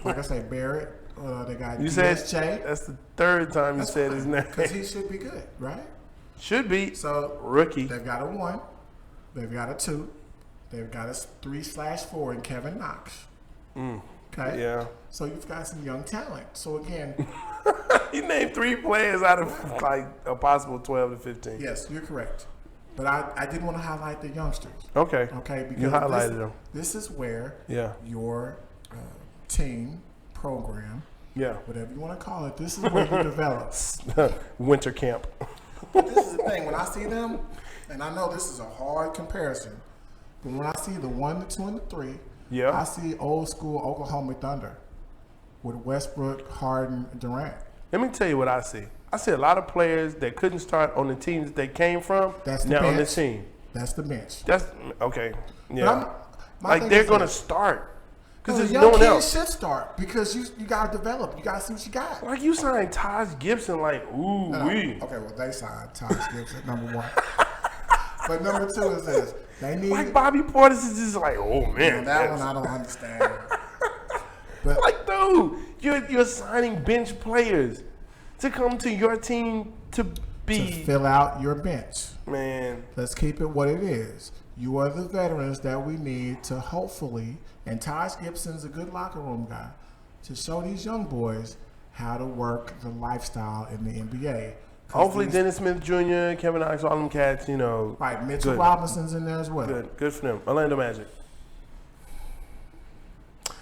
like I say, Barrett. They got DSJ. That's the third time you said his name. Because he should be good, right? Should be. So rookie. They've got a 1. They've got a 2. They've got a 3/4 in Kevin Knox. Okay. Yeah. So you've got some young talent. So again, you named 3 players out of like a possible 12 to 15. Yes, you're correct. But I did want to highlight the youngsters. Okay. Okay. Because you highlighted them. This is where your team, program, whatever you want to call it, this is where you develop. Winter camp. But this is the thing. When I see them, and I know this is a hard comparison, but when I see the 1, the 2, and the 3, I see old school Oklahoma Thunder with Westbrook, Harden, Durant. Let me tell you what I see. I see a lot of players that couldn't start on the teams that they came from. That's the now bench. On the team. That's the bench. That's okay. Yeah. Like they're gonna start because there's young no one kids else. Should start because you gotta develop. You gotta see what you got. Like you signed Taj Gibson. Like Okay, well they signed Taj Gibson number 1. But number 2 is this. They need like Bobby Portis is just like, oh man. That one I don't understand. But like, dude, you're signing bench players to come to your team to fill out your bench. Man, let's keep it what it is. You are the veterans that we need to hopefully, and Taj Gibson's a good locker room guy, to show these young boys how to work the lifestyle in the NBA. Hopefully Dennis Smith Jr., Kevin Knox, all them cats, Right, Mitchell Robinson's in there as well. Good for them. Orlando Magic.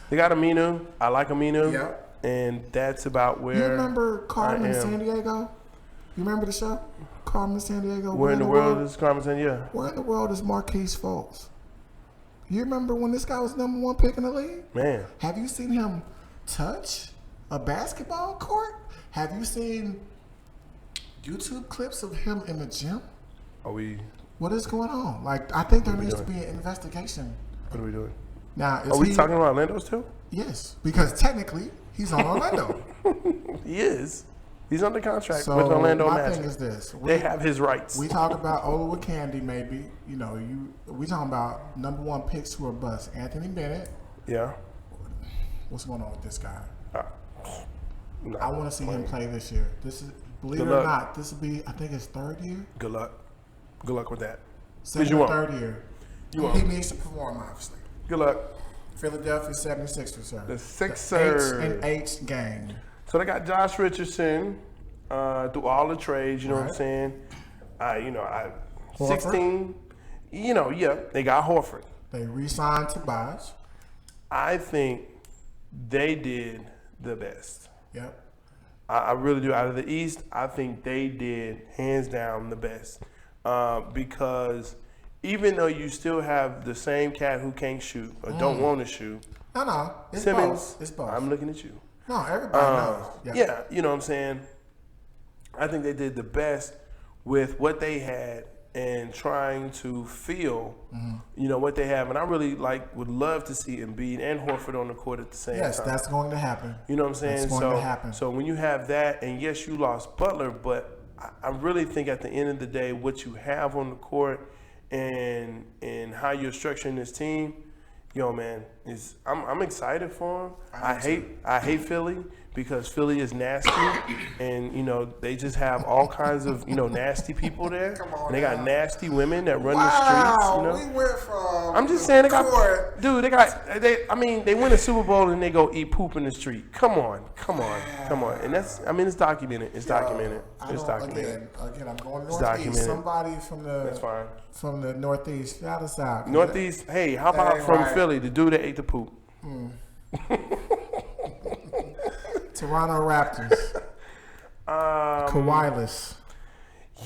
They got Aminu. I like Aminu. Yeah. And that's about where. You remember Carmen San Diego? You remember the show? Carmen San Diego? Where in the world is Carmen San Diego? Where in the world is Marquise Fultz? You remember when this guy was number 1 pick in the league? Man. Have you seen him touch a basketball court? Have you seen YouTube clips of him in the gym? What is going on? Like, I think there needs to be an investigation. What are we doing? Now, are we talking about Orlando's too? Yes, because technically he's on Orlando. He is. He's under contract with Orlando Magic. My thing is this: they have his rights. We talk about Ola Candy, maybe. We talking about number 1 picks who are bust. Anthony Bennett. Yeah. What's going on with this guy? No, I want to see him play this year. This is, believe it or not, this will be, I think, his 3rd year. Good luck. Good luck with that. Second or 3rd year. He needs to perform, obviously. Good luck. Philadelphia 76ers, sir. The Sixers. The H gang. So they got Josh Richardson through all the trades, you know what I'm saying? 16, they got Horford. They re-signed Tobias. I think they did the best. Yep. I really do. Out of the East, I think they did, hands down, the best. Because even though you still have the same cat who can't shoot or don't want to shoot. No. It's Simmons, both. It's both. I'm looking at you. No, everybody knows. Yeah, you know what I'm saying? I think they did the best with what they had and trying to feel, what they have. And I really would love to see Embiid and Horford on the court at the same time. Yes, that's going to happen. You know what I'm saying? That's going to happen. So when you have that, and yes, you lost Butler, but I really think at the end of the day, what you have on the court and how you're structuring this team, man, I'm excited for him. I hate Philly because Philly is nasty, and they just have all kinds of nasty people there. And they got nasty women that run the streets. We went from. I'm just saying they win a Super Bowl and they go eat poop in the street. Come on, and that's it's documented. It's documented. Again, I'm going northeast. Somebody from the northeast, shout us out. Northeast. Hey, how about from Philly, the dude that ate the poop? Toronto Raptors. Kawhi-less.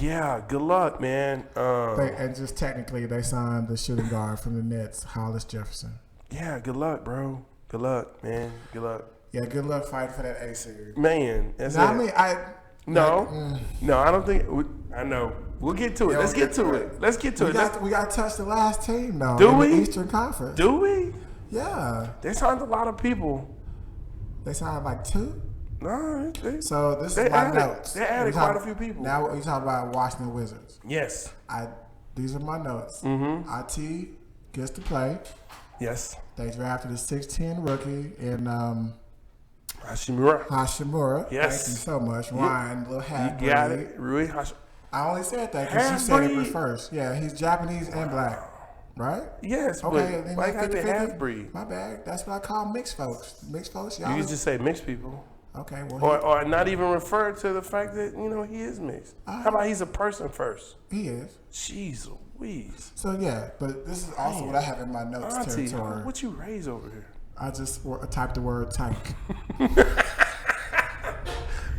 Yeah, good luck, man. And just technically, they signed the shooting guard from the Nets, Hollis Jefferson. Yeah, good luck, bro. Good luck, man. Good luck. Yeah, good luck fighting for that A series. Man, that's it. No, I don't think. I know. We'll get to it. Let's get to it. We got to touch the last team, though. Do we? The Eastern Conference. Do we? Yeah. They signed a lot of people. They signed like 2? No. So this is my notes. They added quite a few people. Now we talking about Washington Wizards. Yes. These are my notes. IT gets to play. Yes. They drafted a 6'10" rookie in Hachimura. Thank Yes. you so much, Ryan. Little half-breed. You got it. Rui Hachimura. I only said that because you said it first. Yeah, he's Japanese and black. Right? Yes, okay, but I got the half-breed. My bad. That's what I call mixed folks. Mixed folks, y'all. You can just say mixed people. Okay, well, or not even refer to the fact that he is mixed. How about he's a person first? He is. Jeez Louise. So yeah, but this is also what I have in my notes territory. What you raise over here? I just typed the word tank.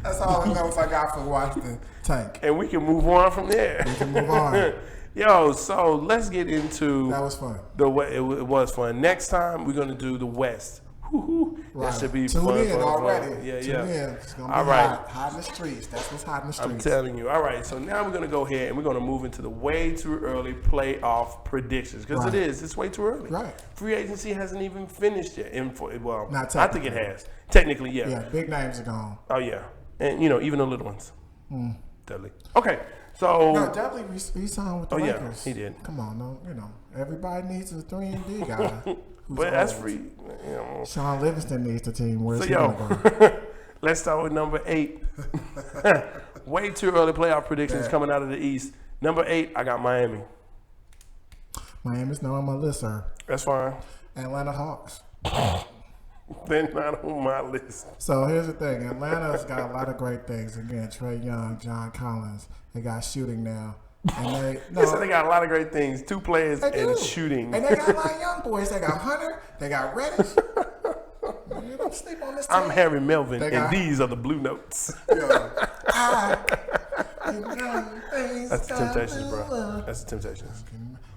That's all the notes I got for Washington. Tank. And we can move on from there. We can move on. Yo, so let's get into. That was fun. It was fun. Next time we're gonna do the West. Right. That should be Tune fun. in already. Yeah. It's gonna be hot in the streets. That's what's hot in the streets. I'm telling you. All right. So now we're gonna go ahead and we're gonna move into the way too early playoff predictions because it's way too early. Right. Free agency hasn't even finished yet. Not I think it has. Technically, yeah. Yeah. Big names are gone. Oh yeah, and even the little ones. Dudley. Okay. So no, Dudley re-signed with the Lakers. Yeah, he did. Come on, no, everybody needs a 3-and-D guy. But that's free. Sean Livingston needs the team. Where's he gonna go? Let's start with number 8. Way too early playoff predictions coming out of the East. Number 8, I got Miami. Miami's not on my list, sir. That's fine. Atlanta Hawks. They're not on my list. So here's the thing. Atlanta's got a lot of great things. Again, Trae Young, John Collins. They got shooting now. And they got a lot of great things. 2 players and shooting. And they got a lot of young boys. They got Hunter. They got Reddish. You don't sleep on this team. I'm Harry Melvin, and these are the Blue Notes. That's the Temptations, bro. That's the Temptations.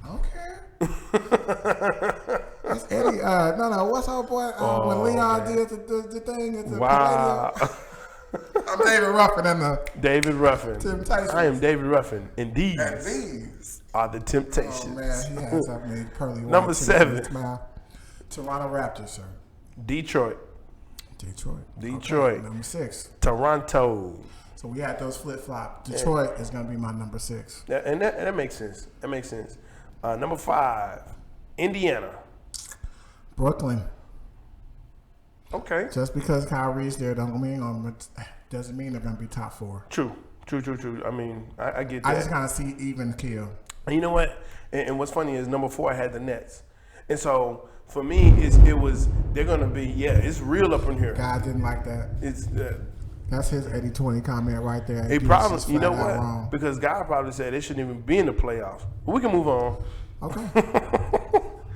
I don't care. That's Eddie. No. What's our boy? When Leon did the thing at the Palladium. I'm David Ruffin and the David Ruffin. Temptations. I am David Ruffin, and these are the Temptations. Oh man, he has something pearly white. Number 7. Toronto Raptors, sir. Detroit. Okay, number 6. Toronto. So we had those flip flop. Detroit is going to be my number 6. And that makes sense. Number 5, Indiana. Brooklyn. Okay. Just because Kyrie's there doesn't mean they're going to be top 4. True. I mean, I get that. I just kind of see even kill. And you know what? And what's funny is number 4, I had the Nets. And so for me, they're going to be, it's real up in here. God didn't like that. That's his 80-20 comment right there. He probably, you know what? Wrong. Because God probably said they shouldn't even be in the playoffs. But we can move on. Okay.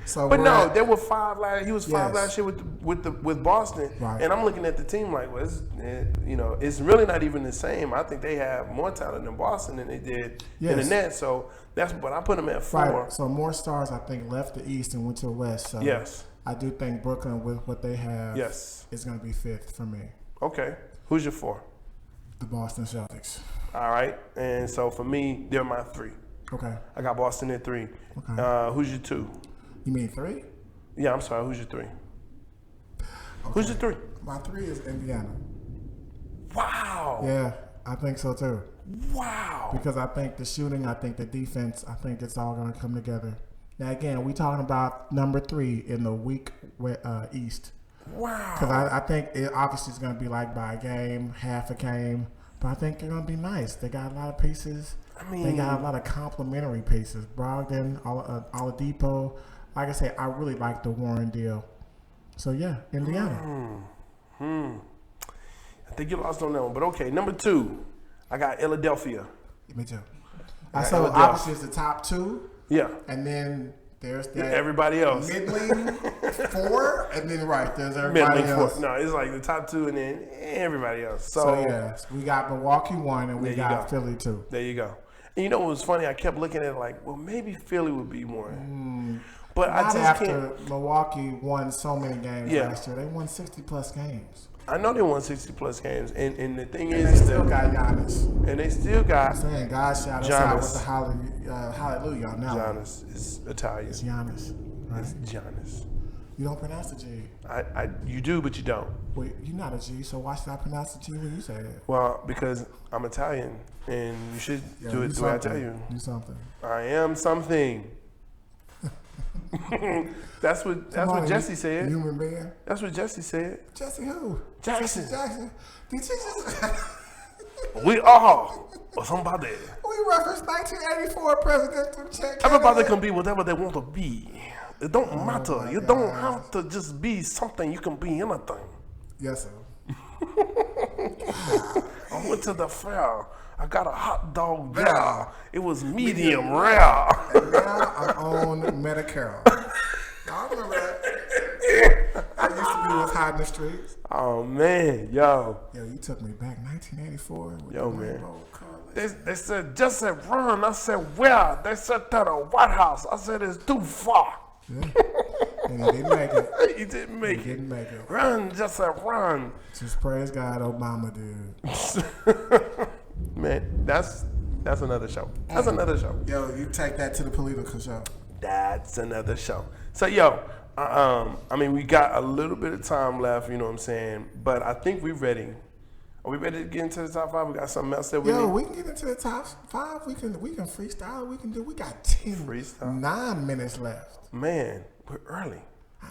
So but no, there were 5 last. He was 5 last year with Boston, right. And I'm looking at the team like, well, it's really not even the same. I think they have more talent in Boston than they did in the Nets. So that's what I put them at 4. Right. So more stars, I think, left the East and went to the West. So yes, I do think Brooklyn with what they have, is going to be 5th for me. Okay, who's your 4? The Boston Celtics. All right, and so for me, they're my 3. Okay. I got Boston at 3. Okay. Who's your 2? You mean 3? Yeah, I'm sorry. Who's your 3? Okay. Who's your 3? My 3 is Indiana. Wow. Yeah, I think so too. Wow. Because I think the shooting, I think the defense, I think it's all going to come together. Now again, we talking about number 3 in the weak East. Wow. Because I think it obviously is going to be like by a game, half a game, but I think they're going to be nice. They got a lot of pieces. They got a lot of complementary pieces. Brogdon, Oladipo. Like I say, I really like the Warren deal. So, yeah, Indiana. I think you lost on that one. But, okay, number 2, I got Philadelphia. Me too. So, obviously, it's the top 2. Yeah. And then there's that. Everybody else. Middling 4. And then, there's everybody else. 4. No, it's like the top 2 and then everybody else. So yeah, we got Milwaukee 1 and we got Philly 2. There you go. And you know what was funny? I kept looking at it like, well, maybe Philly would be 1. But not I just after Milwaukee won so many games last year. They won 60-plus games. I know they won 60-plus games. And the thing and is, they still got Giannis. And they still got. I'm saying God shout us out with the hallelujah now. Giannis is Italian. It's Giannis. Right? It's Giannis. You don't pronounce the G. You do, but you don't. Wait, you're not a G, so why should I pronounce the G when you say it? Well, because I'm Italian, and you should do it the way I tell you. Do something. I am something. That's what Jesse said. Human being. That's what Jesse said. Jesse who? Jackson. Did you just? We are somebody. We referenced 1984 presidential check. Everybody can be whatever they want to be. It don't matter. You don't have to just be something. You can be anything. Yes, sir. I went to the fair. I got a hot dog there. It was medium rare. And now I'm on Medicare. Y'all remember that? I used to be with hot in the streets. Oh, man. Yo, you took me back 1984. Yo, man. They said, just said run. I said, where? They said to the White House. I said, it's too far. Yeah. And he didn't make it. He didn't make it. Run, just said run. Just praise God Obama did. Man, that's another show. That's another show. Yo, you take that to the political show. That's another show. So, yo, I mean, we got a little bit of time left, you know what I'm saying? But I think we're ready. Are we ready to get into the top 5? We got something else that we need? We can get into the top 5. We can freestyle. We got 9 minutes left. Man, we're early.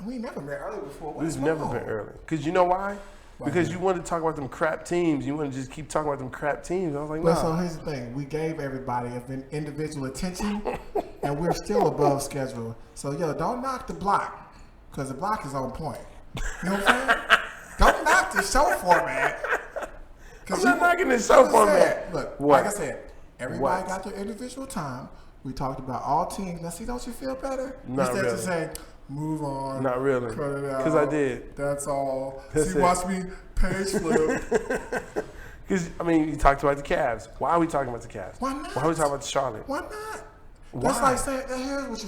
We never been early before. We've never been early. Because you know why? Because you wanted to talk about them crap teams. You want to just keep talking about them crap teams. I was like, no. So here's the thing. We gave everybody an individual attention, and we're still above schedule. So, don't knock the block, because the block is on point. You know what I'm saying? Don't knock the show format. I'm not knocking the show format. Look, like I said, everybody got their individual time. We talked about all teams. Now, see, don't you feel better? Not Instead really. of saying, move on. Not really. Cut it out. Because I did. That's all. That's See, watch me page flip. Because, I mean, you talked about the Cavs. Why are we talking about the Cavs? Why not? Why are we talking about Charlotte? Why not? Why? That's like saying, here's what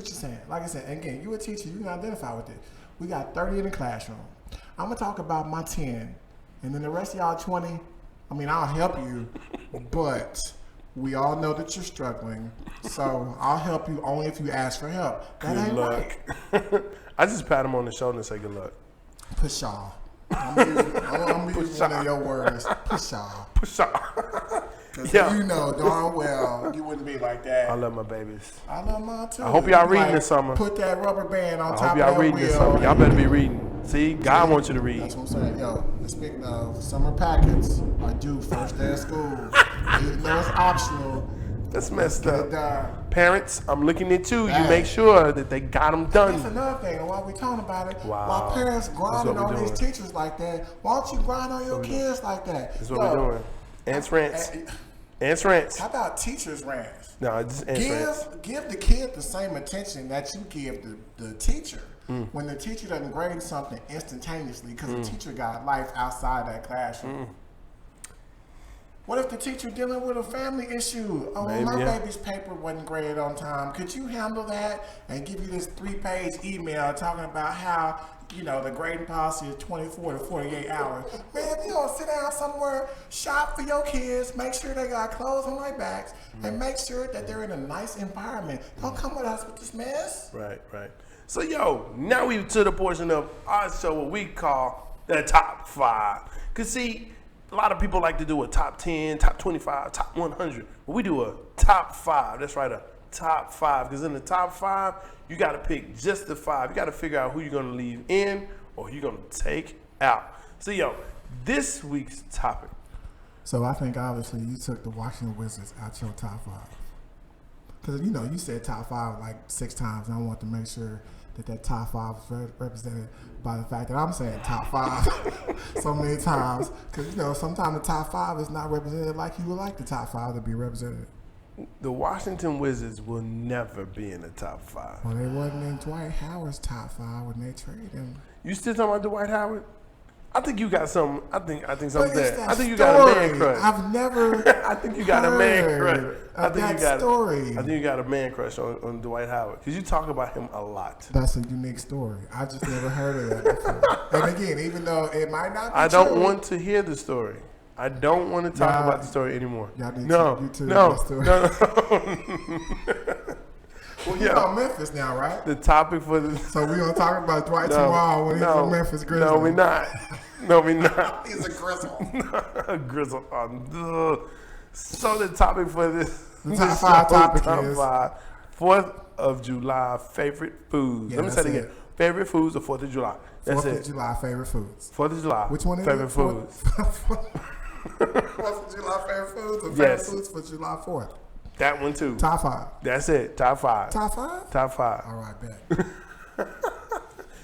you're saying. Like I said, again, you a teacher, you can identify with it. We got 30 in the classroom. I'm going to talk about my 10. And then the rest of y'all 20, I mean, I'll help you, but we all know that you're struggling. So I'll help you only if you ask for help. That Good ain't luck. right. I just pat him on the shoulder and say good luck. Pshaw. I'm going to use one of your words. Pshaw. Pshaw. Because you know darn well you wouldn't be like that. I love my babies. I love mine too. I hope y'all reading this summer. Put that rubber band on I top hope y'all of that reading this summer. Y'all better be reading. See, God wants you to read. That's what I'm saying. Yo, speaking of, summer packets are due first day of school. Even though it's optional. That's messed up. Parents, I'm looking at you. You make sure that they got them done. That's another thing. And while we talking about it, wow. while parents grinding on these teachers like that, why don't you grind on your kids like that? That's what we're doing. Ants rants. Ants rants. How about teachers rants? No, it's just ants rants. Give the kid the same attention that you give the teacher. When the teacher doesn't grade something instantaneously because the teacher got life outside that classroom. What if the teacher dealing with a family issue? Oh, my baby's paper wasn't graded on time. Could you handle that and give you this 3-page email talking about how, the grading policy is 24 to 48 hours? Man, if you don't sit down somewhere, shop for your kids, make sure they got clothes on their backs, and make sure that they're in a nice environment. Don't come with us with this mess. Right. So, now we're to the portion of our show what we call the top 5. Because, see, a lot of people like to do a top 10, top 25, top 100. But we do a top 5. That's right, a top 5. Because in the top 5, you got to pick just the 5. You got to figure out who you're going to leave in or who you're going to take out. So, this week's topic. So, I think, obviously, you took the Washington Wizards out your top 5. Because, you said top 5 like 6 times. And I want to make sure that top 5 is represented by the fact that I'm saying top 5 so many times. Because, sometimes the top 5 is not represented like you would like the top 5 to be represented. The Washington Wizards will never be in the top 5. Well, they wasn't in Dwight Howard's top 5 when they traded him. You still talking about Dwight Howard? I think you got some. I think something there. I think you got a man crush. I've never. I think you got a man crush. I think you got a man crush on Dwight Howard because you talk about him a lot. That's a unique story. I just never heard of that before. And again, even though it might not be I don't want to hear the story. I don't want to talk about the story anymore. Y'all need No. Well, you're on Memphis now, right? The topic for the... So we're going to talk about Dwight tomorrow when he's a Memphis Grizzly. No, we're not. He's a Grizzle. A Grizzle. So the topic for this... The top 5 topic is... 4th of July favorite foods. Let me say it again. Favorite foods of 4th of July. That's 4th of July favorite foods. 4th of July. Which one is favorite it? Foods. 4th of July favorite foods or favorite foods for July 4th? That one too. Top 5. That's it. Top 5. Top 5? Top 5. All right, bet.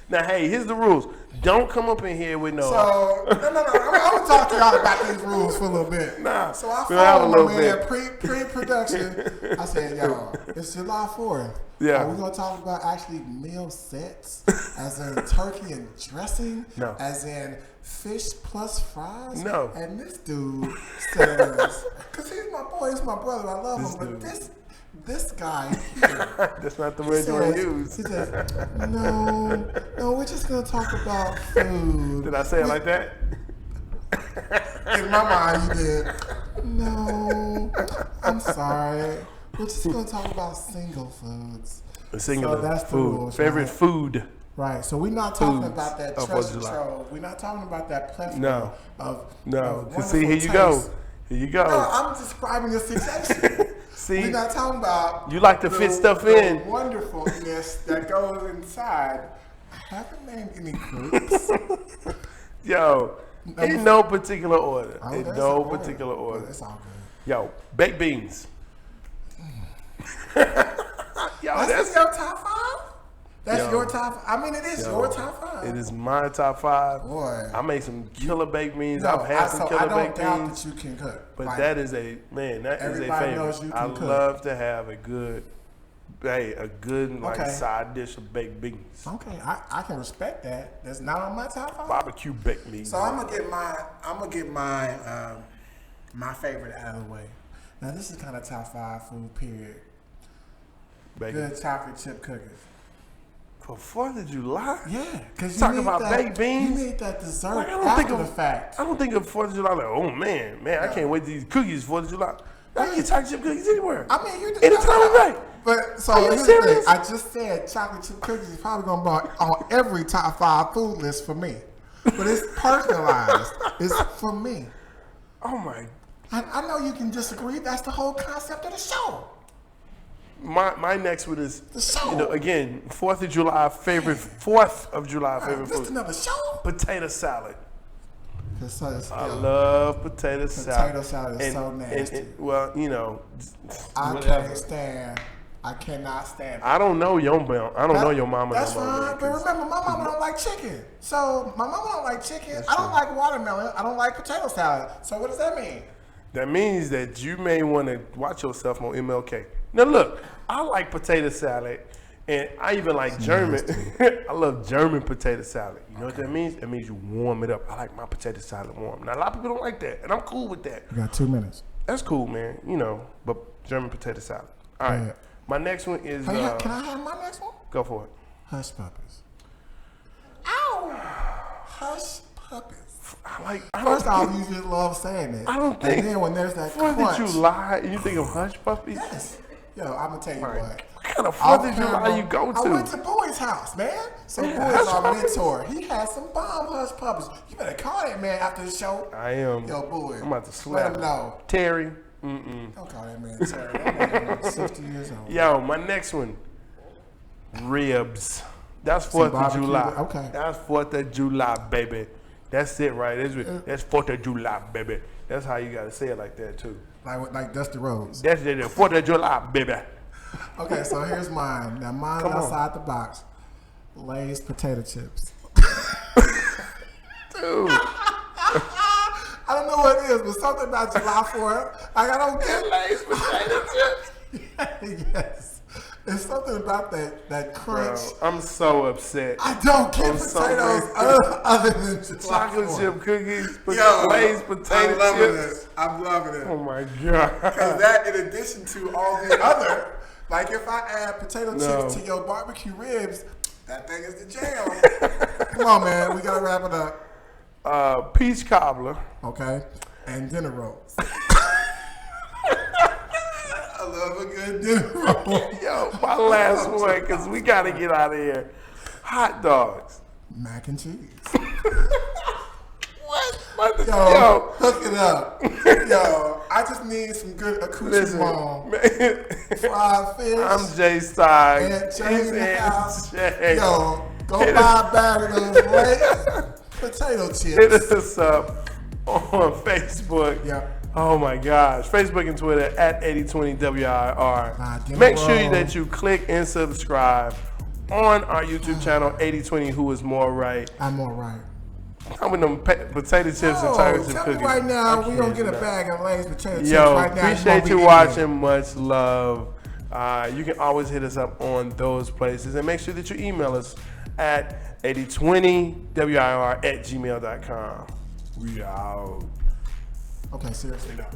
Now, hey, here's the rules. Don't come up in here with no. So no. I'm gonna talk to y'all about these rules for a little bit. Nah. So I followed my man pre-production. I said, yo, it's July 4th. Yeah. Are we gonna talk about actually meal sets, as in turkey and dressing? No. As in fish plus fries? No. And this dude says, because he's my boy, he's my brother, I love him, but this guy here. That's not the word you want to use. He says, no, we're just going to talk about food. Did I say it like that? In my mind, you did. No, I'm sorry. We're just going to talk about single foods. Singular so that's the food. rules, Favorite right? food. Right. So we're not talking about that treasure trove. We're not talking about that plethora of Because see, here you go. Here you go. No, I'm describing a situation. See, we're not talking about you like to fit stuff in. The wonderfulness that goes inside. I haven't named any groups. Yo, in no particular order. In no particular order. It's all good. Yo, baked beans. Yo, that's your top 5? That's your top 5? I mean, it is your top 5. It is my top 5. Boy. I made some killer baked beans. I've had some killer baked beans. I don't doubt that you can cook. But like, that is a favorite. Knows you can I cook. love to have a good side dish of baked beans. Okay, I can respect that. That's not on my top 5. Barbecue baked beans. So I'm gonna get my favorite out of the way. Now this is kind of top 5 food period. Bacon. Good chocolate chip cookies. For 4th of July? Yeah, because you talk about baked beans. You need that dessert after the fact. I don't think of 4th of July like, oh man, I can't wait to eat cookies 4th of July. I can get chocolate chip cookies anywhere. I mean, you anytime of night. But so here's the thing. I just said chocolate chip cookies is probably gonna be on every top 5 food list for me. But it's personalized. It's for me. Oh my. I know you can disagree. That's the whole concept of the show. My next one is, again, 4th of July favorite, 4th of July favorite food. Just another show? Potato salad. I love potato salad. Potato salad is so nasty. Well, I cannot stand it. I don't know your mom. I don't know your mama. That's fine, but remember, my mama don't like chicken. So my mama don't like chicken. I don't like watermelon. I don't like potato salad. So what does that mean? That means that you may want to watch yourself on MLK. Now look, I like potato salad, and I even like German. I love German potato salad. You know what that means? It means you warm it up. I like my potato salad warm. Now a lot of people don't like that, and I'm cool with that. You got 2 minutes. That's cool, man. But German potato salad. All right. My next one is. Can I have my next one? Go for it. Hush puppies. Ow! Hush puppies. First off, you just love saying it. I don't think. And then when there's that crunch. 4th of July, you think of hush puppies? Yes. Yo, I'm gonna tell you what. What kind of 4th of July you go to? I went to Boy's house, man. So Boy's our mentor. He has some bomb hush puppies. You better call that man after the show. I am. Yo, boy. I'm about to slap him. Let him know. Terry. Don't call that man Terry. That man is 60 years old. Yo, my next one. Ribs. That's 4th of July. Okay. That's 4th of July, baby. That's it, right? That's 4th of July, baby. That's how you gotta say it like that too. Like Dusty Rhodes. That's it. 4th of July, baby. Okay, so here's mine. Now mine's outside the box. Lay's potato chips. Dude. I don't know what it is, but something about July 4th. I don't get Lay's potato chips. Yes. There's something about that crunch. Bro, I'm so upset. I don't get potatoes other than chocolate chip cookies, Lay's potato chips. I'm loving it. Oh my God. Because that, in addition to all the other, like if I add potato chips to your barbecue ribs, that thing is the jam. Come on, man. We got to wrap it up. Peach cobbler. Okay. And dinner rolls. I love a good dinner roll. Yo, my last one, because we got to get out of here. Hot dogs. Mac and cheese. What? Yo, hook it up. Yo, I just need some good accoutrement. Fried fish. I'm Jay Stein. And Jay in the house. Yo, go buy a bag of those Lay's potato chips. Hit us up on Facebook. Yep. Oh my gosh. Facebook and Twitter at 8020WIR. Make sure that you click and subscribe on our YouTube channel, 8020 Who Is More Right. I'm more right. How with them potato chips and tiger chip cookies? Right now, we're going to get a bag of Lay's potato chips right now. Appreciate you watching. Much love. You can always hit us up on those places. And make sure that you email us at 8020WIR@gmail.com. We out. Okay, seriously now.